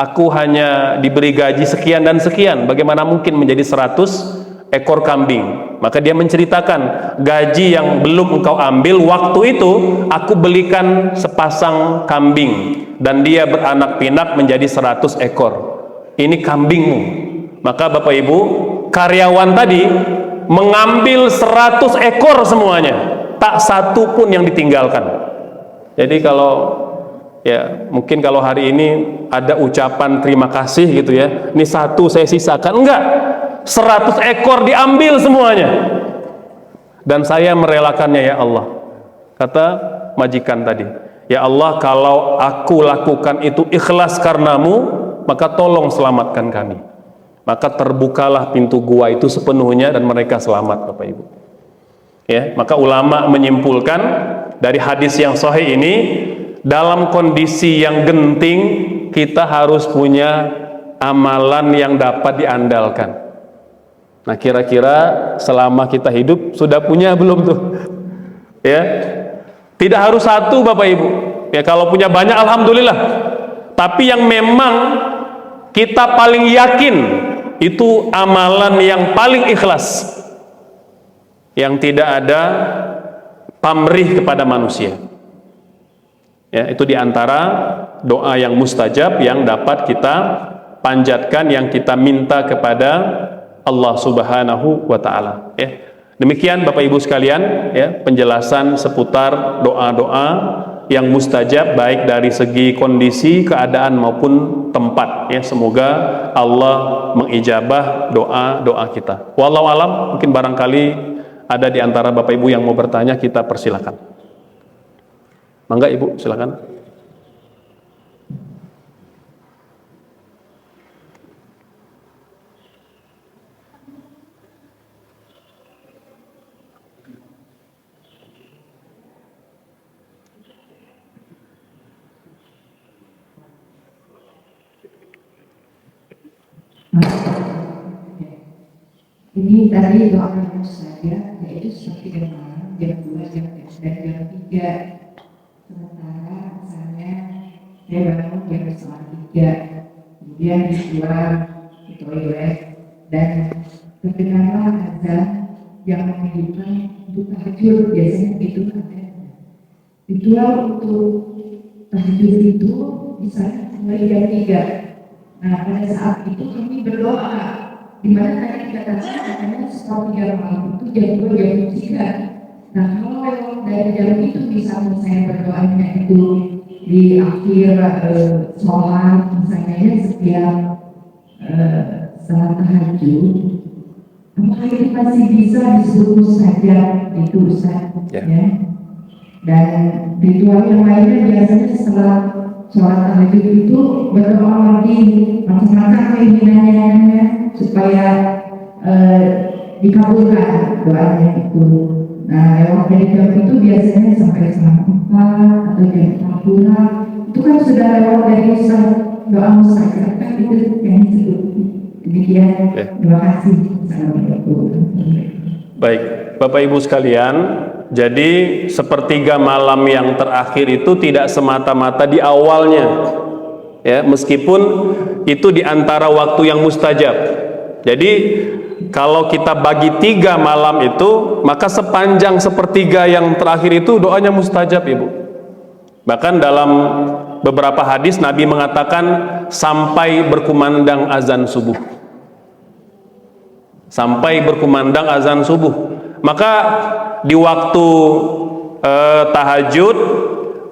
Speaker 1: Aku hanya diberi gaji sekian dan sekian. Bagaimana mungkin menjadi 100 ekor kambing? Maka dia menceritakan, gaji yang belum engkau ambil waktu itu aku belikan sepasang kambing dan dia beranak pinak menjadi 100 ekor. Ini kambingmu. Maka Bapak Ibu, karyawan tadi mengambil 100 ekor semuanya, tak satu pun yang ditinggalkan. Jadi kalau ya mungkin kalau hari ini ada ucapan terima kasih gitu ya, ini satu saya sisakan, enggak, 100 ekor diambil semuanya. Dan saya merelakannya ya Allah. Kata majikan tadi, ya Allah, kalau aku lakukan itu ikhlas karenamu, maka tolong selamatkan kami. Maka terbukalah pintu gua itu sepenuhnya dan mereka selamat Bapak Ibu. Ya, maka ulama menyimpulkan dari hadis yang sahih ini, dalam kondisi yang genting kita harus punya amalan yang dapat diandalkan. Nah, kira-kira selama kita hidup sudah punya belum tuh? Ya. Tidak harus satu Bapak Ibu. Ya, kalau punya banyak alhamdulillah. Tapi yang memang kita paling yakin itu amalan yang paling ikhlas. Yang tidak ada pamrih kepada manusia. Ya, itu diantara doa yang mustajab yang dapat kita panjatkan, yang kita minta kepada Allah Subhanahu wa Ta'ala. Ya. Demikian Bapak Ibu sekalian, ya, penjelasan seputar doa-doa yang mustajab baik dari segi kondisi, keadaan maupun tempat. Ya, semoga Allah mengijabah doa-doa kita. Wallahu alam, mungkin barangkali ada di antara Bapak Ibu yang mau bertanya, kita persilakan. Mangga Ibu, silakan.
Speaker 2: Ini tadi doa yang saya, yaitu seperti jam malam, jam 2, jam 3, dan jam 3. Sementara misalnya saya bangun jam 2:30, kemudian keluar ke toilet, dan terdengarlah azan yang menunjukkan untuk tahajud. Biasanya itu ada ritual untuk tahajud itu misalnya mulai jam 3. Nah, pada saat itu kami berdoa, di mana tadi dikatakan katanya setelah 3 malam itu jam 2, jam 3. Nah, kalau dari jam itu misalnya saya berdoanya itu di akhir sholat, misalnya setiap salat tahajud, apakah itu masih bisa disebut mustajab itu Ustaz?
Speaker 1: Ya.
Speaker 2: Ya. Dan ritual yang lainnya biasanya setelah sholat tahajud itu berdoa lagi macam-macam keinginannya supaya dikabulkan doanya itu. Nah, lewat dari jam itu biasanya sampai setengah 4 atau jam 4 pulang itu kan sudah lewat dari doa mustajab kan, itu yang disebut. Demikian, terima kasih. Assalamualaikum.
Speaker 1: Baik, Bapak Ibu sekalian, jadi sepertiga malam yang terakhir itu tidak semata-mata di awalnya, ya, meskipun itu di antara waktu yang mustajab. Jadi kalau kita bagi 3 malam itu, maka sepanjang sepertiga yang terakhir itu doanya mustajab, Ibu. Bahkan dalam beberapa hadis Nabi mengatakan sampai berkumandang azan subuh. Sampai berkumandang azan subuh. Maka di waktu tahajud,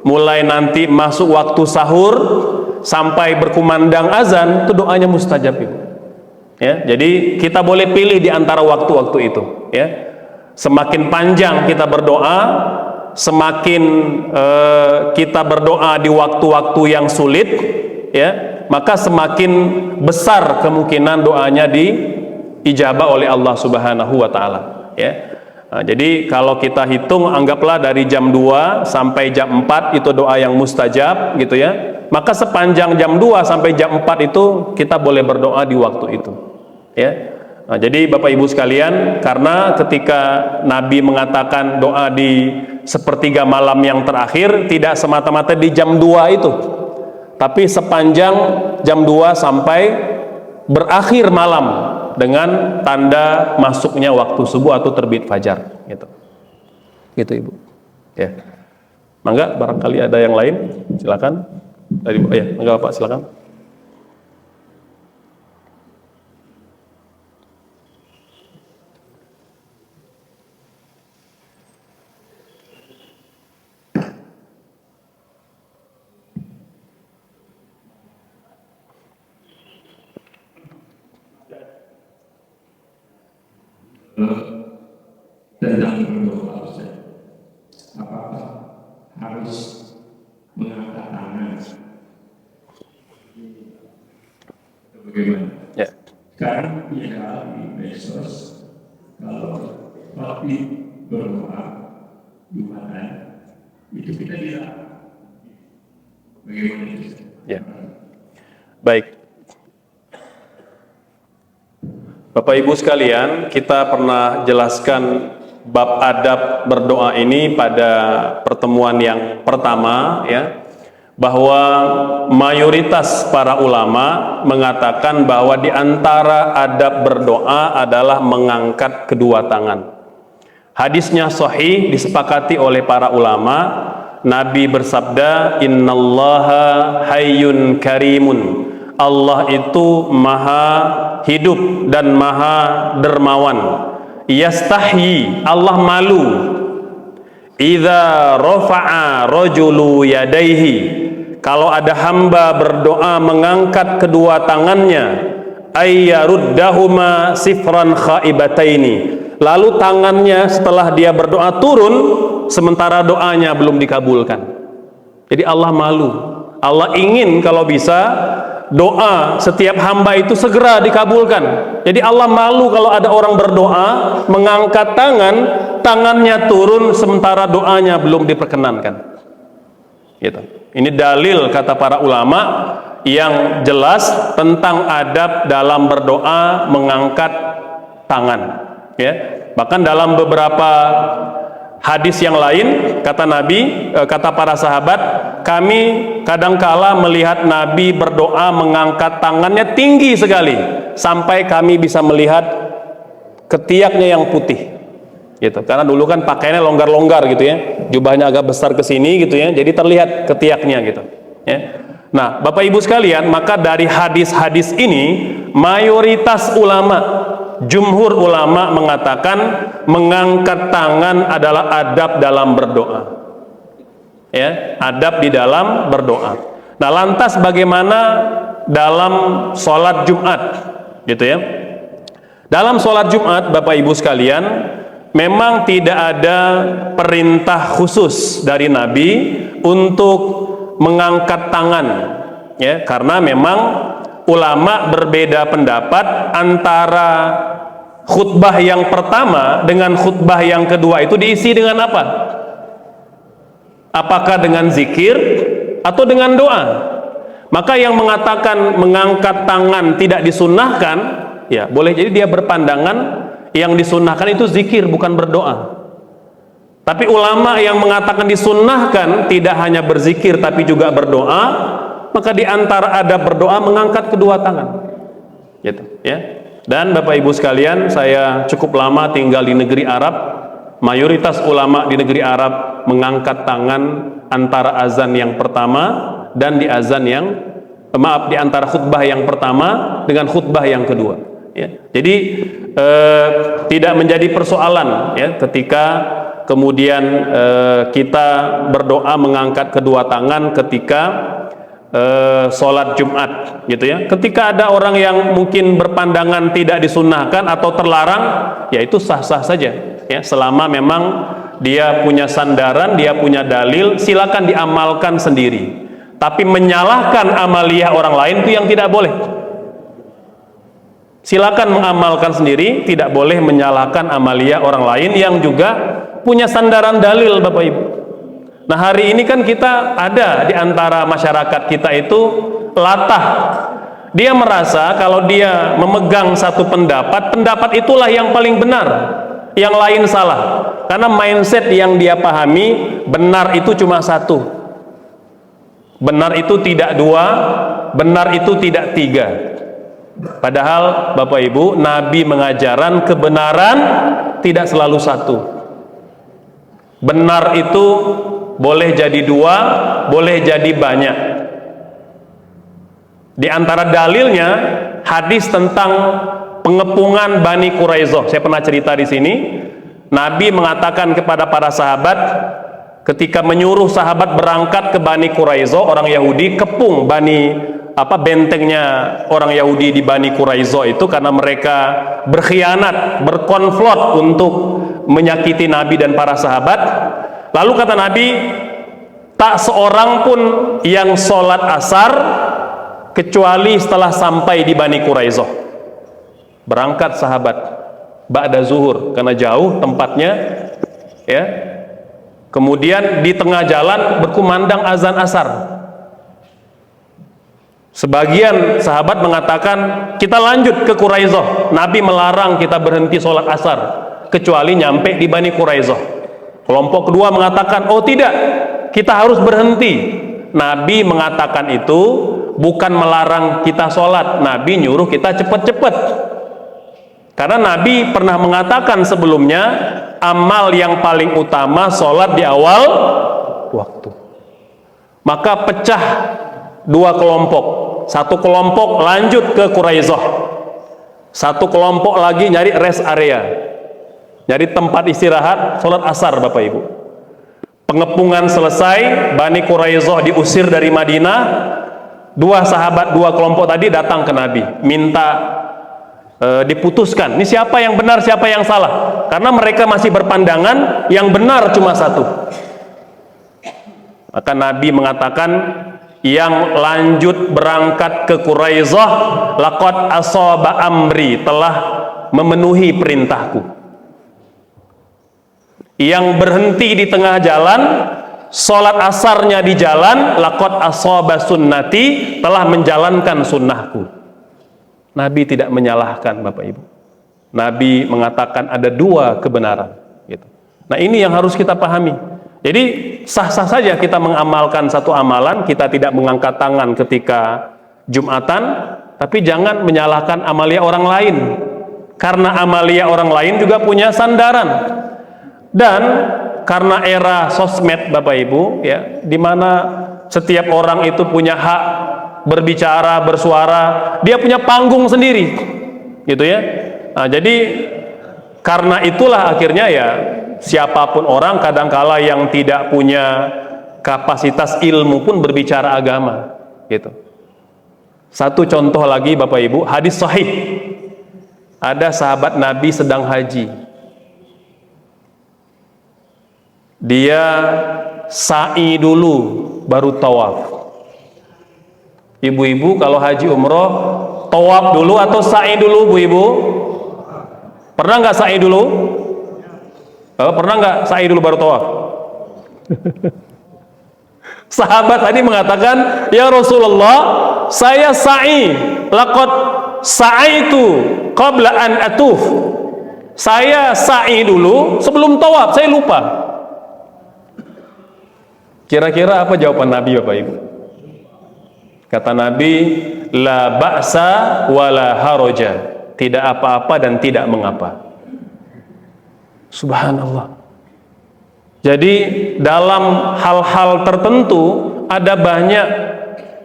Speaker 1: mulai nanti masuk waktu sahur sampai berkumandang azan, itu doanya mustajab, Ibu. Ya, jadi kita boleh pilih di antara waktu-waktu itu, ya. Semakin panjang kita berdoa, semakin kita berdoa di waktu-waktu yang sulit, ya, maka semakin besar kemungkinan doanya diijabah oleh Allah Subhanahu wa taala, ya. Nah, jadi kalau kita hitung, anggaplah dari jam 2 sampai jam 4 itu doa yang mustajab, gitu ya. Maka sepanjang jam 2 sampai jam 4 itu kita boleh berdoa di waktu itu, ya. Nah, jadi Bapak Ibu sekalian, karena ketika Nabi mengatakan doa di sepertiga malam yang terakhir tidak semata-mata di jam 2 itu, tapi sepanjang jam 2 sampai berakhir malam dengan tanda masuknya waktu subuh atau terbit fajar, gitu. Gitu, Ibu. Ya. Mangga, barangkali ada yang lain, silakan. Ya, mangga Bapak, silakan.
Speaker 3: Tentang berdoa, apakah harus mengangkat tangan? Bagaimana?
Speaker 1: Ya.
Speaker 3: Sekarang ya di medsos, kalau waktu berdoa Jumatan itu kita tidak. Bagaimana itu?
Speaker 1: Ya. Baik. Bapak Ibu sekalian, kita pernah jelaskan bab adab berdoa ini pada pertemuan yang pertama, ya, bahwa mayoritas para ulama mengatakan bahwa di antara adab berdoa adalah mengangkat kedua tangan. Hadisnya sahih, disepakati oleh para ulama. Nabi bersabda, innallaha hayyun karimun. Allah itu maha hidup dan maha dermawan. Yastahyi, Allah malu. Idza rafa'a rajulu yadaihi, kalau ada hamba berdoa mengangkat kedua tangannya, ayyaruddahuma sifran khaibataini, lalu tangannya setelah dia berdoa turun sementara doanya belum dikabulkan. Jadi Allah malu. Allah ingin kalau bisa doa setiap hamba itu segera dikabulkan. Jadi Allah malu kalau ada orang berdoa mengangkat tangan, tangannya turun sementara doanya belum diperkenankan, gitu. Ini dalil kata para ulama yang jelas tentang adab dalam berdoa mengangkat tangan, ya. Bahkan dalam beberapa hadis yang lain, kata Nabi, kata para sahabat, kami kadangkala melihat Nabi berdoa mengangkat tangannya tinggi sekali sampai kami bisa melihat ketiaknya yang putih, gitu. Karena dulu kan pakaiannya longgar-longgar, gitu ya, jubahnya agak besar ke sini, gitu ya, jadi terlihat ketiaknya, gitu, ya. Nah, Bapak Ibu sekalian, maka dari hadis-hadis ini mayoritas ulama, jumhur ulama mengatakan mengangkat tangan adalah adab dalam berdoa, ya, adab di dalam berdoa. Nah, lantas bagaimana dalam sholat Jumat, gitu ya? Dalam sholat Jumat, Bapak Ibu sekalian, memang tidak ada perintah khusus dari Nabi untuk mengangkat tangan, ya, karena memang ulama berbeda pendapat antara khutbah yang pertama dengan khutbah yang kedua itu diisi dengan apa? Apakah dengan zikir atau dengan doa? Maka yang mengatakan mengangkat tangan tidak disunnahkan, ya boleh jadi dia berpandangan yang disunnahkan itu zikir bukan berdoa. Tapi ulama yang mengatakan disunnahkan tidak hanya berzikir tapi juga berdoa, maka di antara adab berdoa mengangkat kedua tangan. Gitu, ya. Dan Bapak Ibu sekalian, saya cukup lama tinggal di negeri Arab. Mayoritas ulama di negeri Arab mengangkat tangan antara azan yang pertama dan di azan yang di antara khutbah yang pertama dengan khutbah yang kedua, ya. Jadi tidak menjadi persoalan, ya, ketika kemudian kita berdoa mengangkat kedua tangan ketika sholat Jumat, gitu ya. Ketika ada orang yang mungkin berpandangan tidak disunnahkan atau terlarang, ya itu sah-sah saja, ya, selama memang dia punya sandaran, dia punya dalil, silakan diamalkan sendiri. Tapi menyalahkan amaliyah orang lain itu yang tidak boleh. Silakan mengamalkan sendiri, tidak boleh menyalahkan amaliyah orang lain yang juga punya sandaran dalil, Bapak Ibu. Nah, hari ini kan kita ada di antara masyarakat kita itu latah. Dia merasa kalau dia memegang satu pendapat, pendapat itulah yang paling benar, yang lain salah. Karena mindset yang dia pahami, benar itu cuma satu. Benar itu tidak dua, benar itu tidak tiga. Padahal Bapak Ibu, Nabi mengajaran kebenaran tidak selalu satu. Benar itu boleh jadi dua, boleh jadi banyak. Di antara dalilnya hadis tentang pengepungan Bani Quraizoh. Saya pernah cerita di sini. Nabi mengatakan kepada para sahabat ketika menyuruh sahabat berangkat ke Bani Quraizoh, orang Yahudi, kepung bentengnya orang Yahudi di Bani Quraizoh itu karena mereka berkhianat, berkonflot untuk menyakiti Nabi dan para sahabat. Lalu kata Nabi, tak seorang pun yang sholat asar kecuali setelah sampai di Bani Quraizoh. Berangkat sahabat ba'da zuhur karena jauh tempatnya, ya. Kemudian di tengah jalan berkumandang azan asar. Sebagian sahabat mengatakan kita lanjut ke Quraizoh. Nabi melarang kita berhenti sholat asar kecuali nyampe di Bani Quraizoh. Kelompok kedua mengatakan, oh tidak, kita harus berhenti. Nabi mengatakan itu bukan melarang kita sholat, Nabi nyuruh kita cepat-cepat. Karena Nabi pernah mengatakan sebelumnya, amal yang paling utama sholat di awal waktu. Maka pecah dua kelompok. Satu kelompok lanjut ke Quraizoh, satu kelompok lagi nyari rest area, nyari tempat istirahat sholat asar. Bapak Ibu, pengepungan selesai, Bani Quraizoh diusir dari Madinah. Dua sahabat, dua kelompok tadi datang ke Nabi minta diputuskan, ini siapa yang benar, siapa yang salah, karena mereka masih berpandangan yang benar cuma satu. Maka Nabi mengatakan, yang lanjut berangkat ke Quraizoh laqad asaba amri, telah memenuhi perintahku. Yang berhenti di tengah jalan, sholat asarnya di jalan, laqad asaba sunnati, telah menjalankan sunnahku. Nabi tidak menyalahkan, Bapak Ibu. Nabi mengatakan ada dua kebenaran, gitu. Nah, ini yang harus kita pahami. Jadi sah-sah saja kita mengamalkan satu amalan, kita tidak mengangkat tangan ketika Jumatan, tapi jangan menyalahkan amalia orang lain, karena amalia orang lain juga punya sandaran. Dan karena era sosmed, Bapak Ibu, ya, di mana setiap orang itu punya hak berbicara, bersuara, dia punya panggung sendiri, gitu ya. Nah, jadi karena itulah akhirnya ya siapapun orang kadangkala yang tidak punya kapasitas ilmu pun berbicara agama, gitu. Satu contoh lagi Bapak Ibu, hadis sahih. Ada sahabat Nabi sedang haji. dia sa'i dulu baru tawaf. Ibu-ibu kalau haji umroh tawaf dulu atau sa'i dulu, Bu Ibu? Pernah nggak sa'i dulu? Pernah nggak sa'i dulu baru tawaf? Sahabat tadi mengatakan, ya Rasulullah, saya sa'i, laqad sa'aitu qabla an atuf. Saya sa'i dulu sebelum tawaf, saya lupa. Kira-kira apa jawaban Nabi, Bapak Ibu? Kata Nabi, la ba'sa wala haraja, tidak apa-apa dan tidak mengapa. Subhanallah. Jadi dalam hal-hal tertentu ada banyak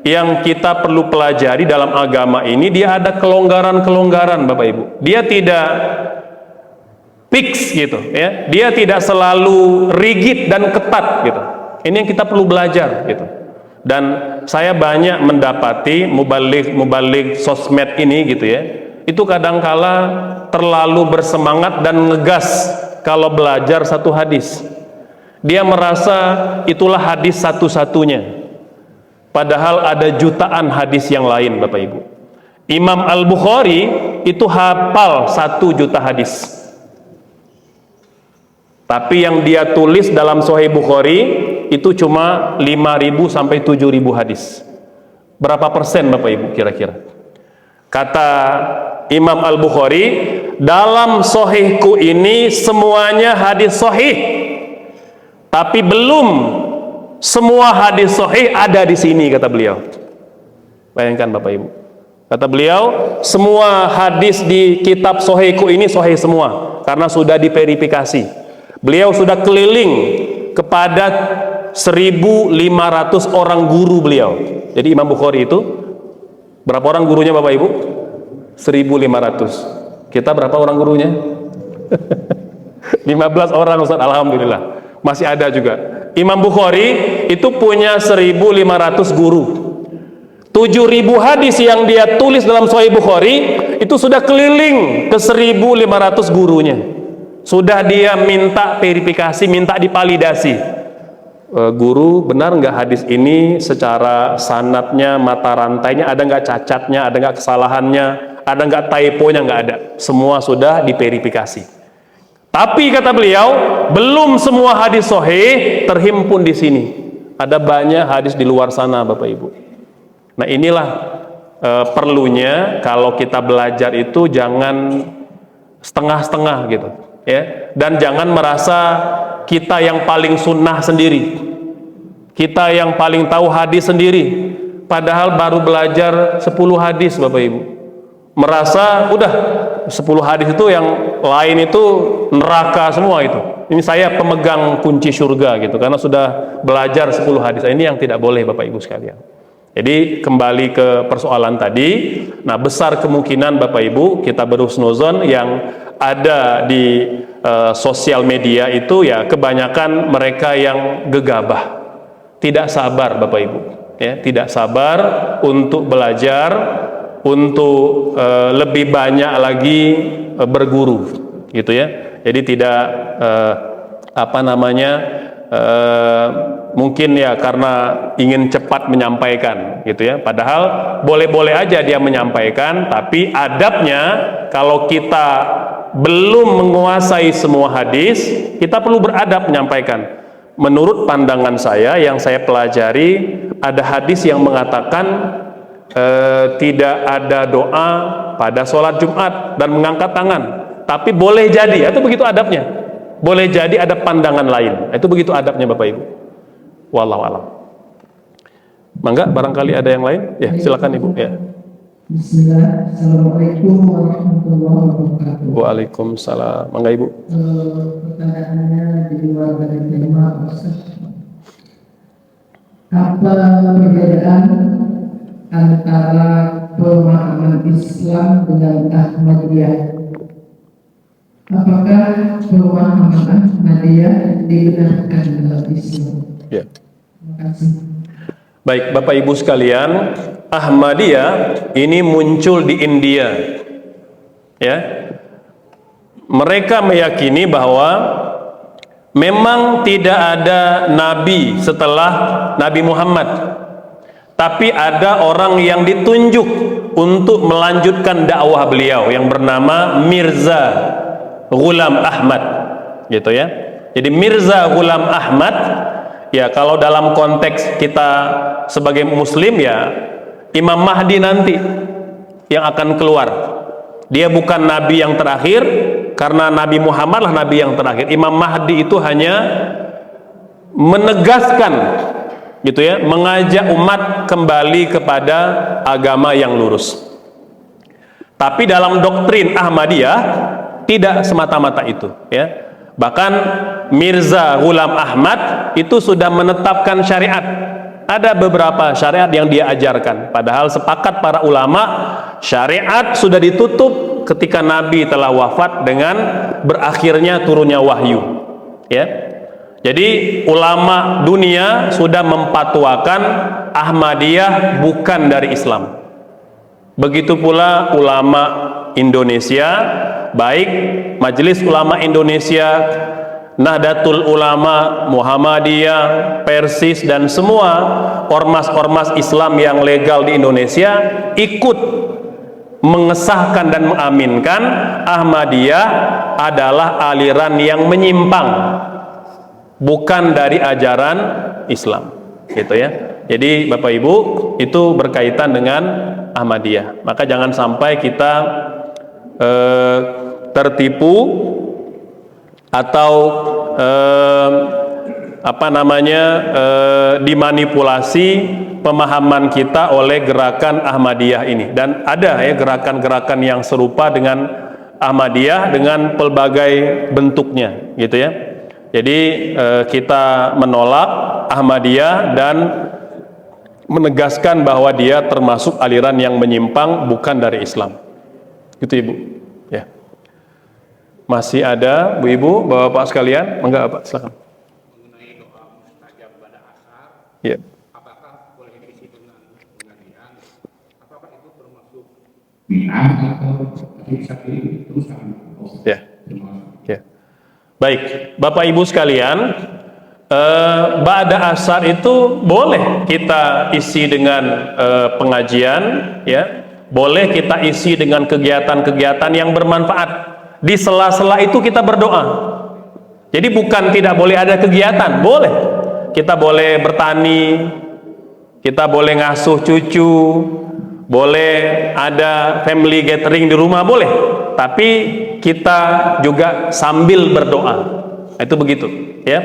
Speaker 1: yang kita perlu pelajari dalam agama ini. Dia ada kelonggaran-kelonggaran, Bapak Ibu. Dia tidak fix gitu ya. Dia tidak selalu rigid dan ketat gitu. Ini yang kita perlu belajar gitu. Dan saya banyak mendapati mubalik sosmed ini gitu ya. Itu kadangkala terlalu bersemangat dan ngegas kalau belajar satu hadis. Dia merasa itulah hadis satu-satunya. Padahal ada jutaan hadis yang lain, Bapak Ibu. Imam Al-Bukhari itu hafal 1 juta hadis. Tapi yang dia tulis dalam Sahih Bukhari itu cuma 5.000 sampai 7.000 hadis. Berapa persen, Bapak Ibu, kira-kira? Kata Imam Al-Bukhari, dalam Sahihku ini semuanya hadis sahih. Tapi belum semua hadis sahih ada di sini, kata beliau. Bayangkan Bapak Ibu. Kata beliau, semua hadis di kitab sahihku ini sahih semua karena sudah diverifikasi. Beliau sudah keliling kepada 1.500 orang guru beliau. Jadi Imam Bukhari itu berapa orang gurunya, Bapak Ibu? 1.500. Kita berapa orang gurunya? 15 orang, Ustaz. Alhamdulillah. Masih ada juga. Imam Bukhari itu punya 1.500 guru. 7.000 hadis yang dia tulis dalam Sahih Bukhari itu sudah keliling ke 1.500 gurunya. Sudah dia minta verifikasi, minta dipalidasi. Guru, benar nggak hadis ini secara sanadnya, mata rantainya ada nggak cacatnya, ada nggak kesalahannya, ada nggak typonya? Nggak ada. Semua sudah diverifikasi. Tapi kata beliau, belum semua hadis sahih terhimpun di sini. Ada banyak hadis di luar sana, Bapak Ibu. Nah, inilah perlunya kalau kita belajar itu jangan setengah-setengah gitu, ya. Dan jangan merasa kita yang paling sunnah sendiri, kita yang paling tahu hadis sendiri. Padahal baru belajar 10 hadis, Bapak Ibu. Merasa udah 10 hadis itu yang lain itu neraka semua itu. Ini saya pemegang kunci surga gitu karena sudah belajar 10 hadis. Ini yang tidak boleh, Bapak Ibu sekalian. Jadi kembali ke persoalan tadi. Nah, besar kemungkinan Bapak Ibu kita berhusnuzon yang ada di sosial media itu ya kebanyakan mereka yang gegabah, tidak sabar, Bapak Ibu, ya, tidak sabar untuk belajar, untuk lebih banyak lagi berguru gitu ya. Jadi tidak mungkin ya karena ingin cepat menyampaikan gitu ya. Padahal boleh-boleh aja dia menyampaikan, tapi adabnya kalau kita belum menguasai semua hadis, kita perlu beradab menyampaikan. Menurut pandangan saya yang saya pelajari, ada hadis yang mengatakan tidak ada doa pada sholat Jumat dan mengangkat tangan. Tapi boleh jadi, itu begitu adabnya. Boleh jadi ada pandangan lain. Itu begitu adabnya, Bapak Ibu. Wallahu a'lam. Mangga, barangkali ada yang lain? Ya, silakan Ibu. Ya.
Speaker 2: Bismillah. Assalamualaikum warahmatullahi wabarakatuh.
Speaker 1: Waalaikumsalam. Mangga Ibu.
Speaker 2: Pertanyaannya di luar dari tema, Ustaz. Apa perbedaan antara pemahaman Islam dengan Ahmadiyah? Apakah pemahaman Ahmadiyah dibenarkan dalam Islam?
Speaker 1: Ya.
Speaker 2: Terima kasih.
Speaker 1: Baik, Bapak Ibu sekalian, Ahmadiyah ini muncul di India. Ya. Mereka meyakini bahwa memang tidak ada nabi setelah Nabi Muhammad, tapi ada orang yang ditunjuk untuk melanjutkan dakwah beliau yang bernama Mirza Ghulam Ahmad, gitu ya. Jadi Mirza Ghulam Ahmad, ya kalau dalam konteks kita sebagai muslim ya Imam Mahdi nanti yang akan keluar. Dia bukan nabi yang terakhir, karena Nabi Muhammad lah nabi yang terakhir. Imam Mahdi itu hanya menegaskan, gitu ya, mengajak umat kembali kepada agama yang lurus. Tapi dalam doktrin Ahmadiyah tidak semata-mata itu, ya. Bahkan Mirza Ghulam Ahmad itu sudah menetapkan syariat. Ada beberapa syariat yang dia ajarkan, padahal sepakat para ulama syariat sudah ditutup ketika Nabi telah wafat dengan berakhirnya turunnya wahyu, ya. Jadi ulama dunia sudah mempatwakan Ahmadiyah bukan dari Islam. Begitu pula ulama Indonesia, baik Majelis Ulama Indonesia, Nahdlatul Ulama, Muhammadiyah, Persis, dan semua ormas-ormas Islam yang legal di Indonesia ikut mengesahkan dan mengaminkan Ahmadiyah adalah aliran yang menyimpang, bukan dari ajaran Islam, gitu ya. Jadi Bapak Ibu, itu berkaitan dengan Ahmadiyah. Maka jangan sampai kita tertipu atau dimanipulasi pemahaman kita oleh gerakan Ahmadiyah ini. Dan ada ya gerakan-gerakan yang serupa dengan Ahmadiyah dengan pelbagai bentuknya, gitu ya. Jadi kita menolak Ahmadiyah dan menegaskan bahwa dia termasuk aliran yang menyimpang, bukan dari Islam. Gitu Ibu. Ya. Masih ada Bu Ibu, Bapak sekalian? Enggak, Pak, silakan.
Speaker 4: Mengenai doa mustajab pada asar,
Speaker 1: Ya.
Speaker 4: apakah boleh diisi dengan pengajian? Apakah itu termasuk
Speaker 3: bid'ah atau bisa diteruskan?
Speaker 1: Ya. Ya. Baik, Bapak Ibu sekalian, ba'da asar itu boleh kita isi dengan pengajian, ya. Boleh kita isi dengan kegiatan-kegiatan yang bermanfaat. Di sela-sela itu kita berdoa. Jadi bukan tidak boleh ada kegiatan, boleh. Kita boleh bertani, kita boleh ngasuh cucu, boleh ada family gathering di rumah, boleh. Tapi kita juga sambil berdoa. Itu begitu, ya.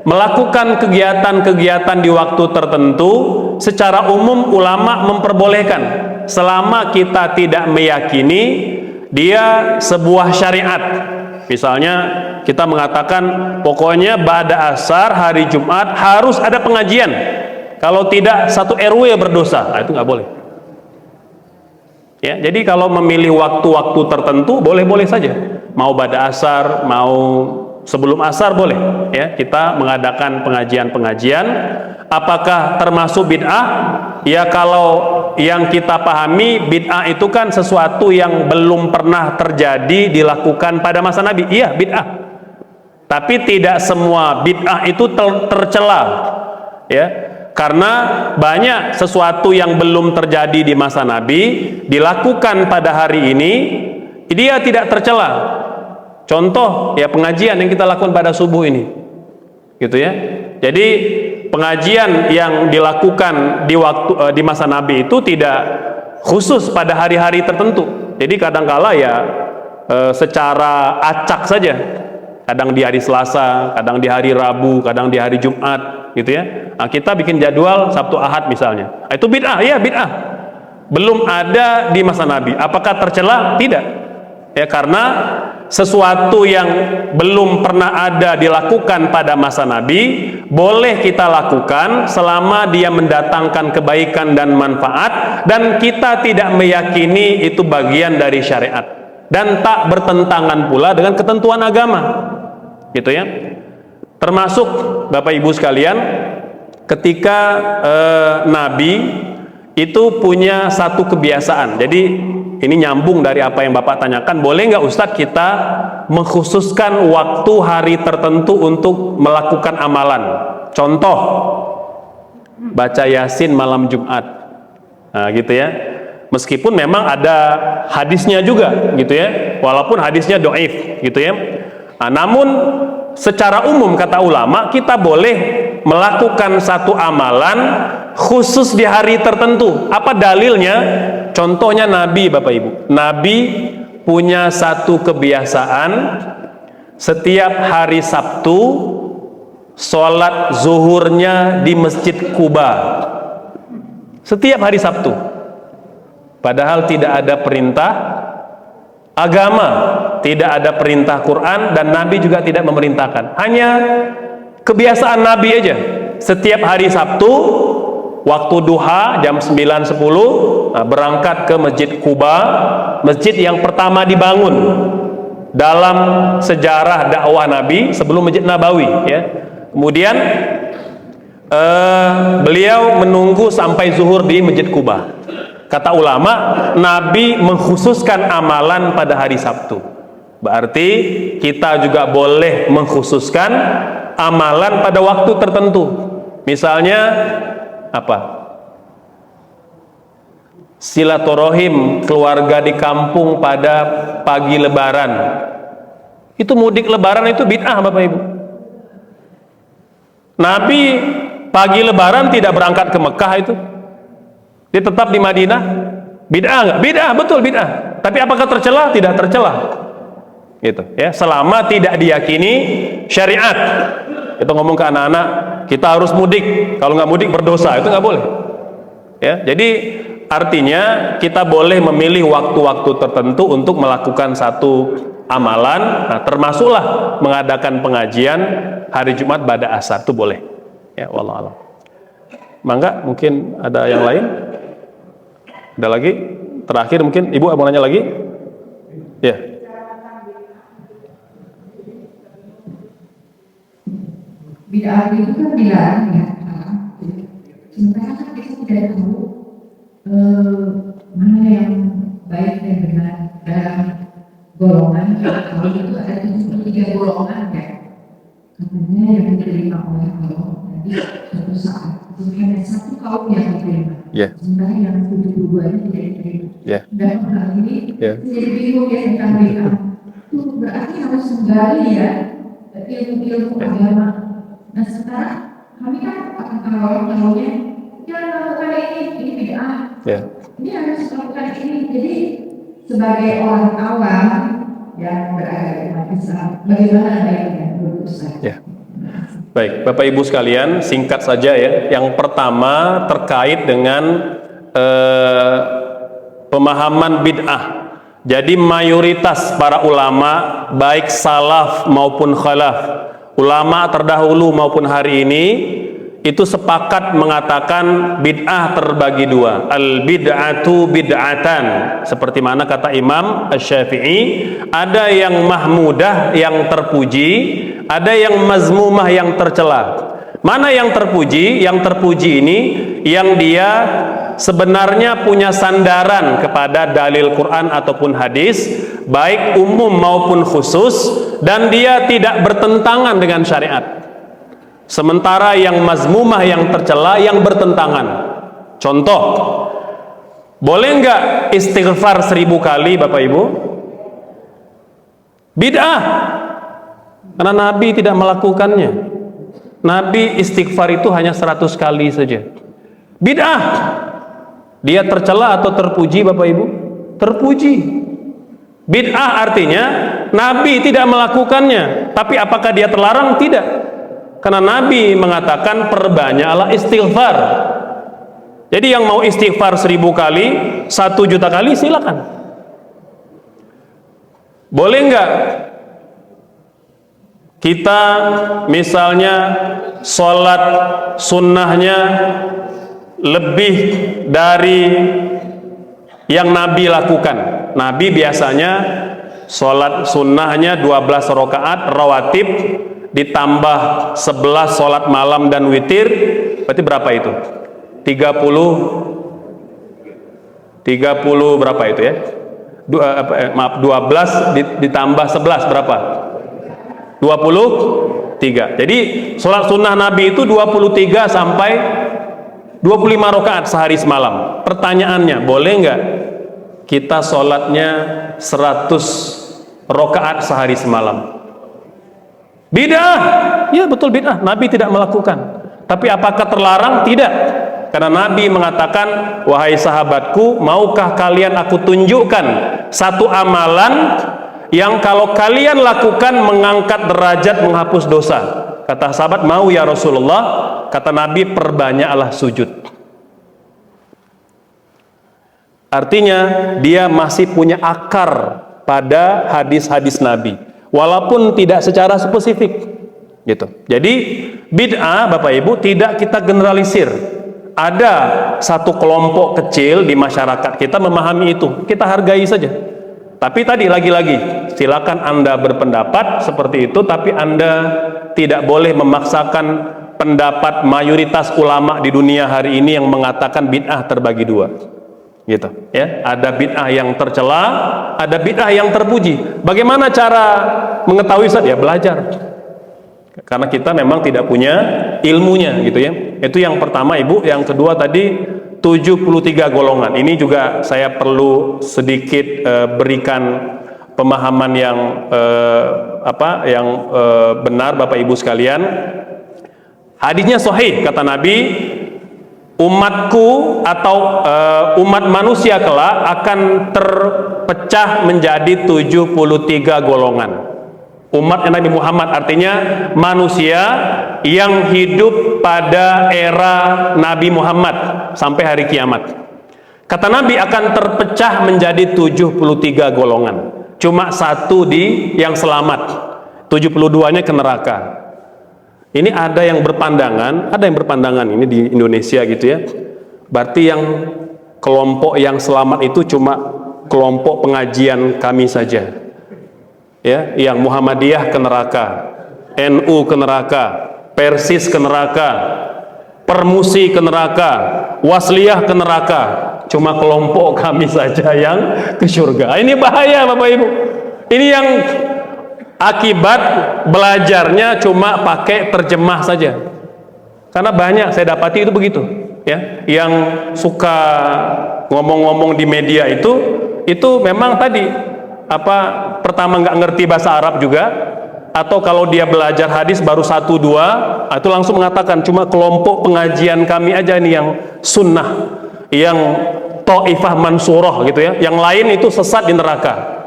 Speaker 1: Melakukan kegiatan-kegiatan di waktu tertentu secara umum ulama memperbolehkan selama kita tidak meyakini dia sebuah syariat. Misalnya kita mengatakan pokoknya ba'da asar hari Jumat harus ada pengajian, kalau tidak satu RW berdosa. Nah, itu nggak boleh, ya. Jadi kalau memilih waktu-waktu tertentu boleh-boleh saja, mau ba'da asar, mau sebelum asar boleh, ya. Kita mengadakan pengajian-pengajian. Apakah termasuk bid'ah? Ya, kalau yang kita pahami bid'ah itu kan sesuatu yang belum pernah terjadi dilakukan pada masa Nabi. Iya, bid'ah. Tapi tidak semua bid'ah itu tercela, ya. Karena banyak sesuatu yang belum terjadi di masa Nabi dilakukan pada hari ini, dia tidak tercela. Contoh ya pengajian yang kita lakukan pada subuh ini, gitu ya. Jadi pengajian yang dilakukan di masa Nabi itu tidak khusus pada hari-hari tertentu. Jadi kadangkala ya secara acak saja. Kadang di hari Selasa, kadang di hari Rabu, kadang di hari Jumat, gitu ya. Nah, kita bikin jadwal Sabtu Ahad misalnya. Itu bid'ah, ya bid'ah. Belum ada di masa Nabi. Apakah tercela? Tidak. Ya, karena sesuatu yang belum pernah ada dilakukan pada masa Nabi boleh kita lakukan selama dia mendatangkan kebaikan dan manfaat, dan kita tidak meyakini itu bagian dari syariat dan tak bertentangan pula dengan ketentuan agama, gitu ya. Termasuk Bapak Ibu sekalian, ketika Nabi itu punya satu kebiasaan. Jadi ini nyambung dari apa yang Bapak tanyakan, boleh nggak Ustadz kita mengkhususkan waktu hari tertentu untuk melakukan amalan? Contoh, baca Yasin malam Jumat, nah, gitu ya. Meskipun memang ada hadisnya juga, gitu ya, walaupun hadisnya doif, gitu ya. Nah, namun secara umum kata ulama kita boleh melakukan satu amalan khusus di hari tertentu. Apa dalilnya? Contohnya Nabi, Bapak Ibu. Nabi punya satu kebiasaan, setiap hari Sabtu sholat zuhurnya di Masjid Kuba. Setiap hari Sabtu. Padahal tidak ada perintah agama, tidak ada perintah Quran, dan Nabi juga tidak memerintahkan. Hanya kebiasaan Nabi aja. Setiap hari Sabtu waktu duha jam 9-10 berangkat ke Masjid Kuba, masjid yang pertama dibangun dalam sejarah dakwah Nabi sebelum Masjid Nabawi, ya. Kemudian beliau menunggu sampai zuhur di Masjid Kuba. Kata ulama, Nabi mengkhususkan amalan pada hari Sabtu. Berarti kita juga boleh mengkhususkan amalan pada waktu tertentu. Misalnya apa? Silaturahim keluarga di kampung pada pagi Lebaran. Itu mudik Lebaran itu bid'ah, Bapak Ibu. Nabi pagi Lebaran tidak berangkat ke Mekah itu. Dia tetap di Madinah. Bid'ah enggak? Bid'ah, betul bid'ah. Tapi apakah tercela? Tidak tercela. Gitu, ya. Selama tidak diyakini syariat. Kita ngomong ke anak-anak, kita harus mudik. Kalau nggak mudik berdosa, itu nggak boleh. Ya, jadi artinya kita boleh memilih waktu-waktu tertentu untuk melakukan satu amalan. Nah, termasuklah mengadakan pengajian hari Jumat ba'da asar, itu boleh. Ya, wallahu a'lam. Mangga, mungkin ada yang lain? Ada lagi? Terakhir mungkin Ibu mau nanya lagi? Ya.
Speaker 2: Bid'ah itu kan dilarang ya. Sementara kan kita tidak tahu mana yang baik dan benar dalam golongan. Kalau itu ada 73 golongan ya. Katanya yang diterima oleh Allah nanti suatu saat itu hanya satu kaum yang diterima. Sementara yang 72 ini tidak diterima. Dan hal ini menjadi bingung ya tentang bid'ah. Itu berarti harus menggali ya ilmu-ilmu agama. Nah sekarang kami kan akan tahu-tahunya jangan melakukan ini bid'ah. Ini harus melakukan ini. Jadi sebagai orang awam yang beragama Islam, bagaimana baiknya berusaha?
Speaker 1: Baik, Bapak Ibu sekalian, singkat saja ya. Yang pertama terkait dengan pemahaman bid'ah. Jadi mayoritas para ulama, baik salaf maupun khalaf, ulama terdahulu maupun hari ini, itu sepakat mengatakan bid'ah terbagi dua. Al-bid'atu bid'atan. Seperti mana kata Imam Asy-Syafi'i, ada yang mahmudah, yang terpuji, ada yang mazmumah, yang tercela. Mana yang terpuji? Yang terpuji ini yang dia sebenarnya punya sandaran kepada dalil Quran ataupun hadis, baik umum maupun khusus, dan dia tidak bertentangan dengan syariat. Sementara yang mazmumah, yang tercela, yang bertentangan. Contoh, boleh nggak istighfar 1000 kali, Bapak Ibu? Bid'ah, karena Nabi tidak melakukannya. Nabi istighfar itu hanya 100 kali saja. Bid'ah. Dia tercela atau terpuji, Bapak Ibu? Terpuji. Bid'ah artinya Nabi tidak melakukannya, tapi apakah dia terlarang? Tidak. Karena Nabi mengatakan perbanyaklah istighfar. Jadi yang mau istighfar 1000 kali, 1 juta kali, silakan. Boleh nggak kita misalnya sholat sunnahnya lebih dari yang Nabi lakukan? Nabi biasanya sholat sunnahnya 12 rakaat rawatib ditambah 11 sholat malam dan witir, berarti berapa itu? 30 berapa itu ya? 12 ditambah 11 berapa? 23. Jadi sholat sunnah Nabi itu 23 sampai 25 rakaat sehari semalam. Pertanyaannya, boleh nggak kita sholatnya 100 rakaat sehari semalam? Bid'ah. Ya betul bid'ah. Nabi tidak melakukan. Tapi apakah terlarang? Tidak. Karena Nabi mengatakan, wahai sahabatku, maukah kalian aku tunjukkan satu amalan yang kalau kalian lakukan mengangkat derajat, menghapus dosa? Kata sahabat, mau ya Rasulullah. Kata Nabi, perbanyaklah sujud. Artinya dia masih punya akar pada hadis-hadis Nabi, walaupun tidak secara spesifik gitu. Jadi bid'ah Bapak Ibu tidak kita generalisir. Ada satu kelompok kecil di masyarakat kita memahami itu, kita hargai saja. Tapi tadi lagi-lagi, silakan Anda berpendapat seperti itu, tapi Anda tidak boleh memaksakan pendapat mayoritas ulama di dunia hari ini yang mengatakan bid'ah terbagi dua. Gitu, ya. Ada bid'ah yang tercela, ada bid'ah yang terpuji. Bagaimana cara mengetahui Ustaz? Ya belajar. Karena kita memang tidak punya ilmunya gitu ya. Itu yang pertama Ibu. Yang kedua tadi 73 golongan. Ini juga saya perlu sedikit berikan pemahaman yang benar Bapak Ibu sekalian. Hadisnya sahih, kata Nabi, umatku atau umat manusia kelak akan terpecah menjadi 73 golongan. Umat Nabi Muhammad artinya manusia yang hidup pada era Nabi Muhammad sampai hari kiamat. Kata Nabi akan terpecah menjadi 73 golongan. Cuma satu yang selamat. 72-nya ke neraka. Ini ada yang berpandangan ini di Indonesia gitu ya. Berarti yang kelompok yang selamat itu cuma kelompok pengajian kami saja. Ya, yang Muhammadiyah ke neraka, NU ke neraka, Persis ke neraka, Permusi ke neraka, Wasliyah ke neraka. Cuma kelompok kami saja yang ke surga. Ini bahaya Bapak Ibu. Ini yang akibat belajarnya cuma pakai terjemah saja. Karena banyak saya dapati itu begitu, ya. Yang suka ngomong-ngomong di media itu memang tadi pertama nggak ngerti bahasa Arab juga, atau kalau dia belajar hadis baru 1-2 itu langsung mengatakan cuma kelompok pengajian kami aja nih yang sunnah, yang Taifah Mansurah gitu ya, yang lain itu sesat di neraka.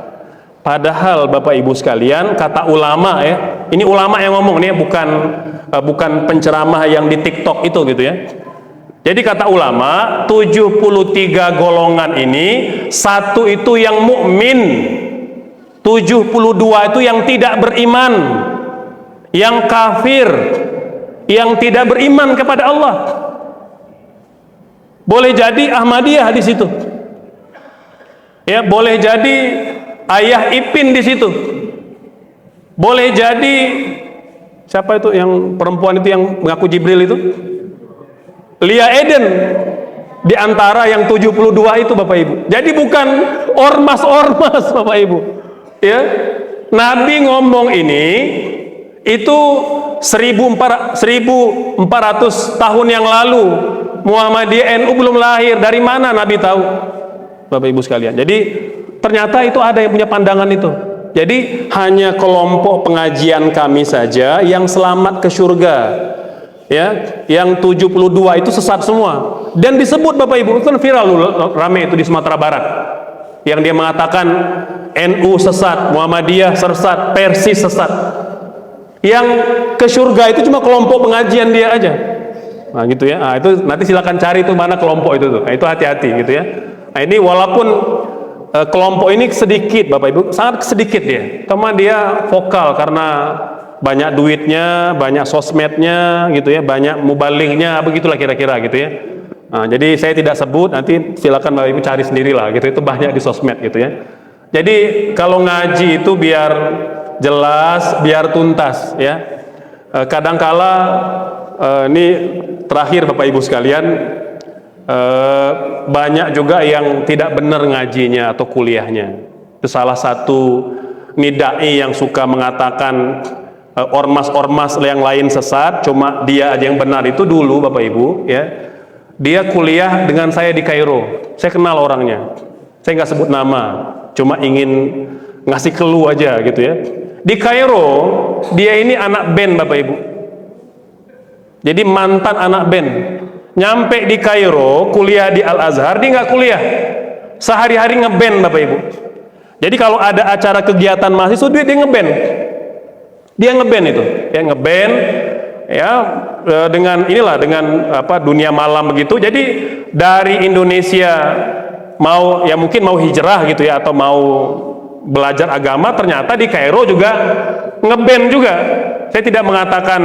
Speaker 1: Padahal Bapak Ibu sekalian, kata ulama ya, ini ulama yang ngomong nih, bukan penceramah yang di TikTok itu gitu ya. Jadi kata ulama, 73 golongan ini, satu itu yang mukmin, 72 itu yang tidak beriman, yang kafir, yang tidak beriman kepada Allah. Boleh jadi Ahmadiyah di situ, ya, boleh jadi Ayah Ipin di situ, boleh jadi siapa itu yang perempuan itu yang mengaku Jibril itu, Lia Eden di antara yang 72 itu Bapak Ibu. Jadi bukan ormas-ormas Bapak Ibu. Ya. Nabi ngomong ini itu 1400 tahun yang lalu. Muhammadiyah NU belum lahir. Dari mana Nabi tahu? Bapak Ibu sekalian. Jadi ternyata itu ada yang punya pandangan itu. Jadi hanya kelompok pengajian kami saja yang selamat ke surga. Ya, yang 72 itu sesat semua. Dan disebut Bapak Ibu, kan viral rame itu di Sumatera Barat. Yang dia mengatakan NU sesat, Muhammadiyah sesat, Persis sesat. Yang ke surga itu cuma kelompok pengajian dia aja. Nah, gitu ya. Nah, itu nanti silakan cari itu mana kelompok itu tuh. Nah, itu hati-hati gitu ya. Nah, ini walaupun kelompok ini sedikit Bapak Ibu, sangat sedikit dia. Cuma dia vokal karena banyak duitnya, banyak sosmednya gitu ya, banyak mubalignya, begitulah kira-kira gitu ya. Nah, jadi saya tidak sebut, nanti silakan Bapak Ibu cari sendirilah gitu, itu banyak di sosmed gitu ya. Jadi kalau ngaji itu biar jelas, biar tuntas ya. Kadangkala ini terakhir Bapak Ibu sekalian, banyak juga yang tidak benar ngajinya atau kuliahnya. Itu salah satu nidai yang suka mengatakan ormas-ormas yang lain sesat, cuma dia aja yang benar. Itu dulu Bapak Ibu ya, dia kuliah dengan saya di Kairo. Saya kenal orangnya, saya nggak sebut nama, cuma ingin ngasih clue aja gitu ya. Di Kairo dia ini anak band Bapak Ibu, jadi mantan anak band. Nyampe di Kairo, kuliah di Al-Azhar, dia nggak kuliah, sehari-hari ngeband Bapak Ibu. Jadi kalau ada acara kegiatan mahasiswa, dia ngeband. Dia ngeband itu, ya ngeband, ya dengan inilah, dengan apa, dunia malam begitu. Jadi dari Indonesia mau, ya mungkin mau hijrah gitu ya, atau mau belajar agama, ternyata di Kairo juga ngeband juga. Saya tidak mengatakan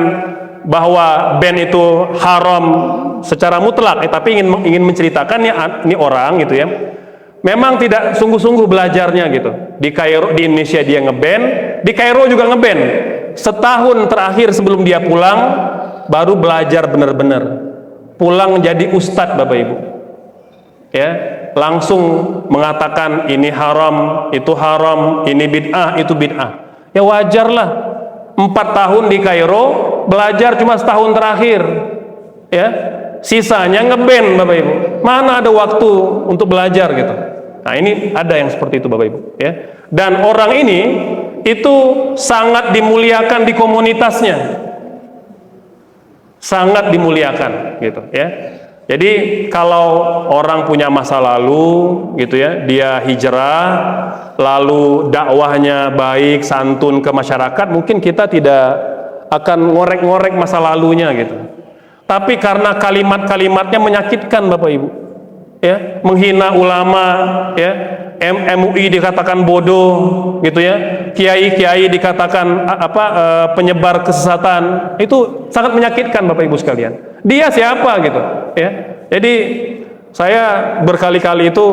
Speaker 1: bahwa band itu haram secara mutlak, tapi ingin menceritakan ini orang gitu ya, memang tidak sungguh-sungguh belajarnya gitu. Di Kairo, di Indonesia dia ngeband, di Kairo juga ngeband. Setahun terakhir sebelum dia pulang baru belajar benar-benar. Pulang jadi ustadz Bapak Ibu. Ya, langsung mengatakan ini haram, itu haram, ini bid'ah, itu bid'ah. Ya wajarlah. 4 tahun di Kairo, belajar cuma setahun terakhir. Ya, sisanya ngeband Bapak Ibu. Mana ada waktu untuk belajar gitu. Nah, ini ada yang seperti itu Bapak Ibu ya. Dan orang ini itu sangat dimuliakan di komunitasnya. Sangat dimuliakan gitu ya. Jadi kalau orang punya masa lalu gitu ya, dia hijrah, lalu dakwahnya baik, santun ke masyarakat, mungkin kita tidak akan ngorek-ngorek masa lalunya gitu. Tapi karena kalimat-kalimatnya menyakitkan Bapak Ibu, ya, menghina ulama, ya, MUI dikatakan bodoh, gitu ya, kiai-kiai dikatakan penyebar kesesatan, itu sangat menyakitkan Bapak Ibu sekalian. Dia siapa gitu, ya? Jadi saya berkali-kali itu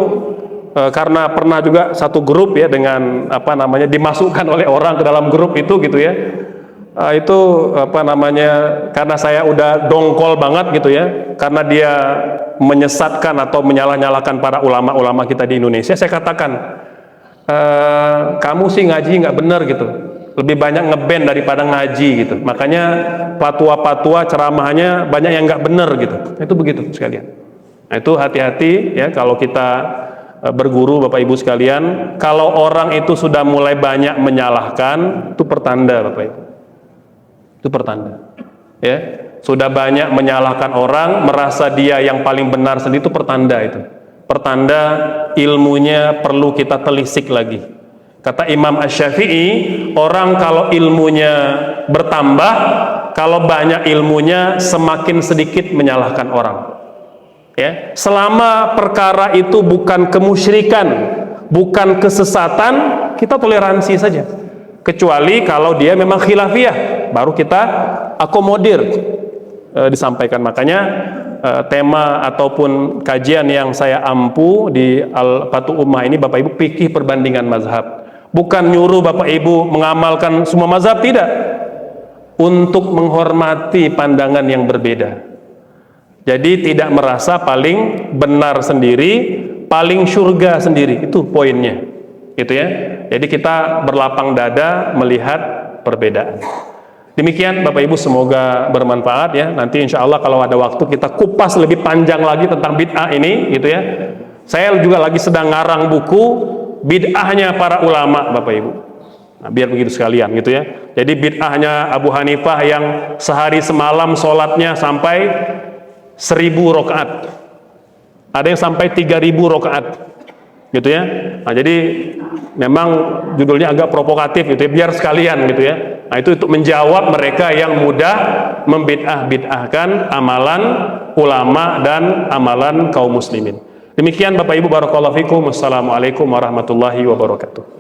Speaker 1: karena pernah juga satu grup ya dengan dimasukkan oleh orang ke dalam grup itu gitu ya. Itu karena saya udah dongkol banget gitu ya, karena dia menyesatkan atau menyalah-nyalahkan para ulama-ulama kita di Indonesia, saya katakan kamu sih ngaji nggak benar gitu, lebih banyak ngeband daripada ngaji gitu, makanya fatwa-fatwa ceramahnya banyak yang nggak benar gitu. Itu begitu sekalian. Nah, itu hati-hati ya kalau kita berguru Bapak Ibu sekalian. Kalau orang itu sudah mulai banyak menyalahkan, itu pertanda Bapak Ibu. Itu pertanda, ya, sudah banyak menyalahkan orang, merasa dia yang paling benar sendiri, itu pertanda itu. Pertanda ilmunya perlu kita telisik lagi. Kata Imam Asy-Syafi'i, orang kalau ilmunya bertambah, kalau banyak ilmunya semakin sedikit menyalahkan orang. Ya, selama perkara itu bukan kemusyrikan, bukan kesesatan, kita toleransi saja. Kecuali kalau dia memang khilafiyah, baru kita akomodir disampaikan. Makanya tema ataupun kajian yang saya ampu di Al-Fatu Ummah ini Bapak Ibu, fikih perbandingan mazhab. Bukan nyuruh Bapak Ibu mengamalkan semua mazhab, tidak. Untuk menghormati pandangan yang berbeda. Jadi tidak merasa paling benar sendiri, paling surga sendiri. Itu poinnya. Gitu ya. Jadi kita berlapang dada melihat perbedaan. Demikian Bapak Ibu, semoga bermanfaat ya. Nanti insya Allah kalau ada waktu kita kupas lebih panjang lagi tentang bid'ah ini gitu ya. Saya juga lagi sedang ngarang buku bid'ahnya para ulama Bapak Ibu. Nah, biar begitu sekalian gitu ya. Jadi bid'ahnya Abu Hanifah yang sehari semalam sholatnya sampai 1000 rakaat. Ada yang sampai 3000 rakaat. Gitu ya. Nah, jadi memang judulnya agak provokatif gitu ya, biar sekalian gitu ya. Nah, itu untuk menjawab mereka yang mudah membid'ah-bid'ahkan amalan ulama dan amalan kaum muslimin. Demikian Bapak Ibu, barakallahu fikum. Wassalamualaikum warahmatullahi wabarakatuh.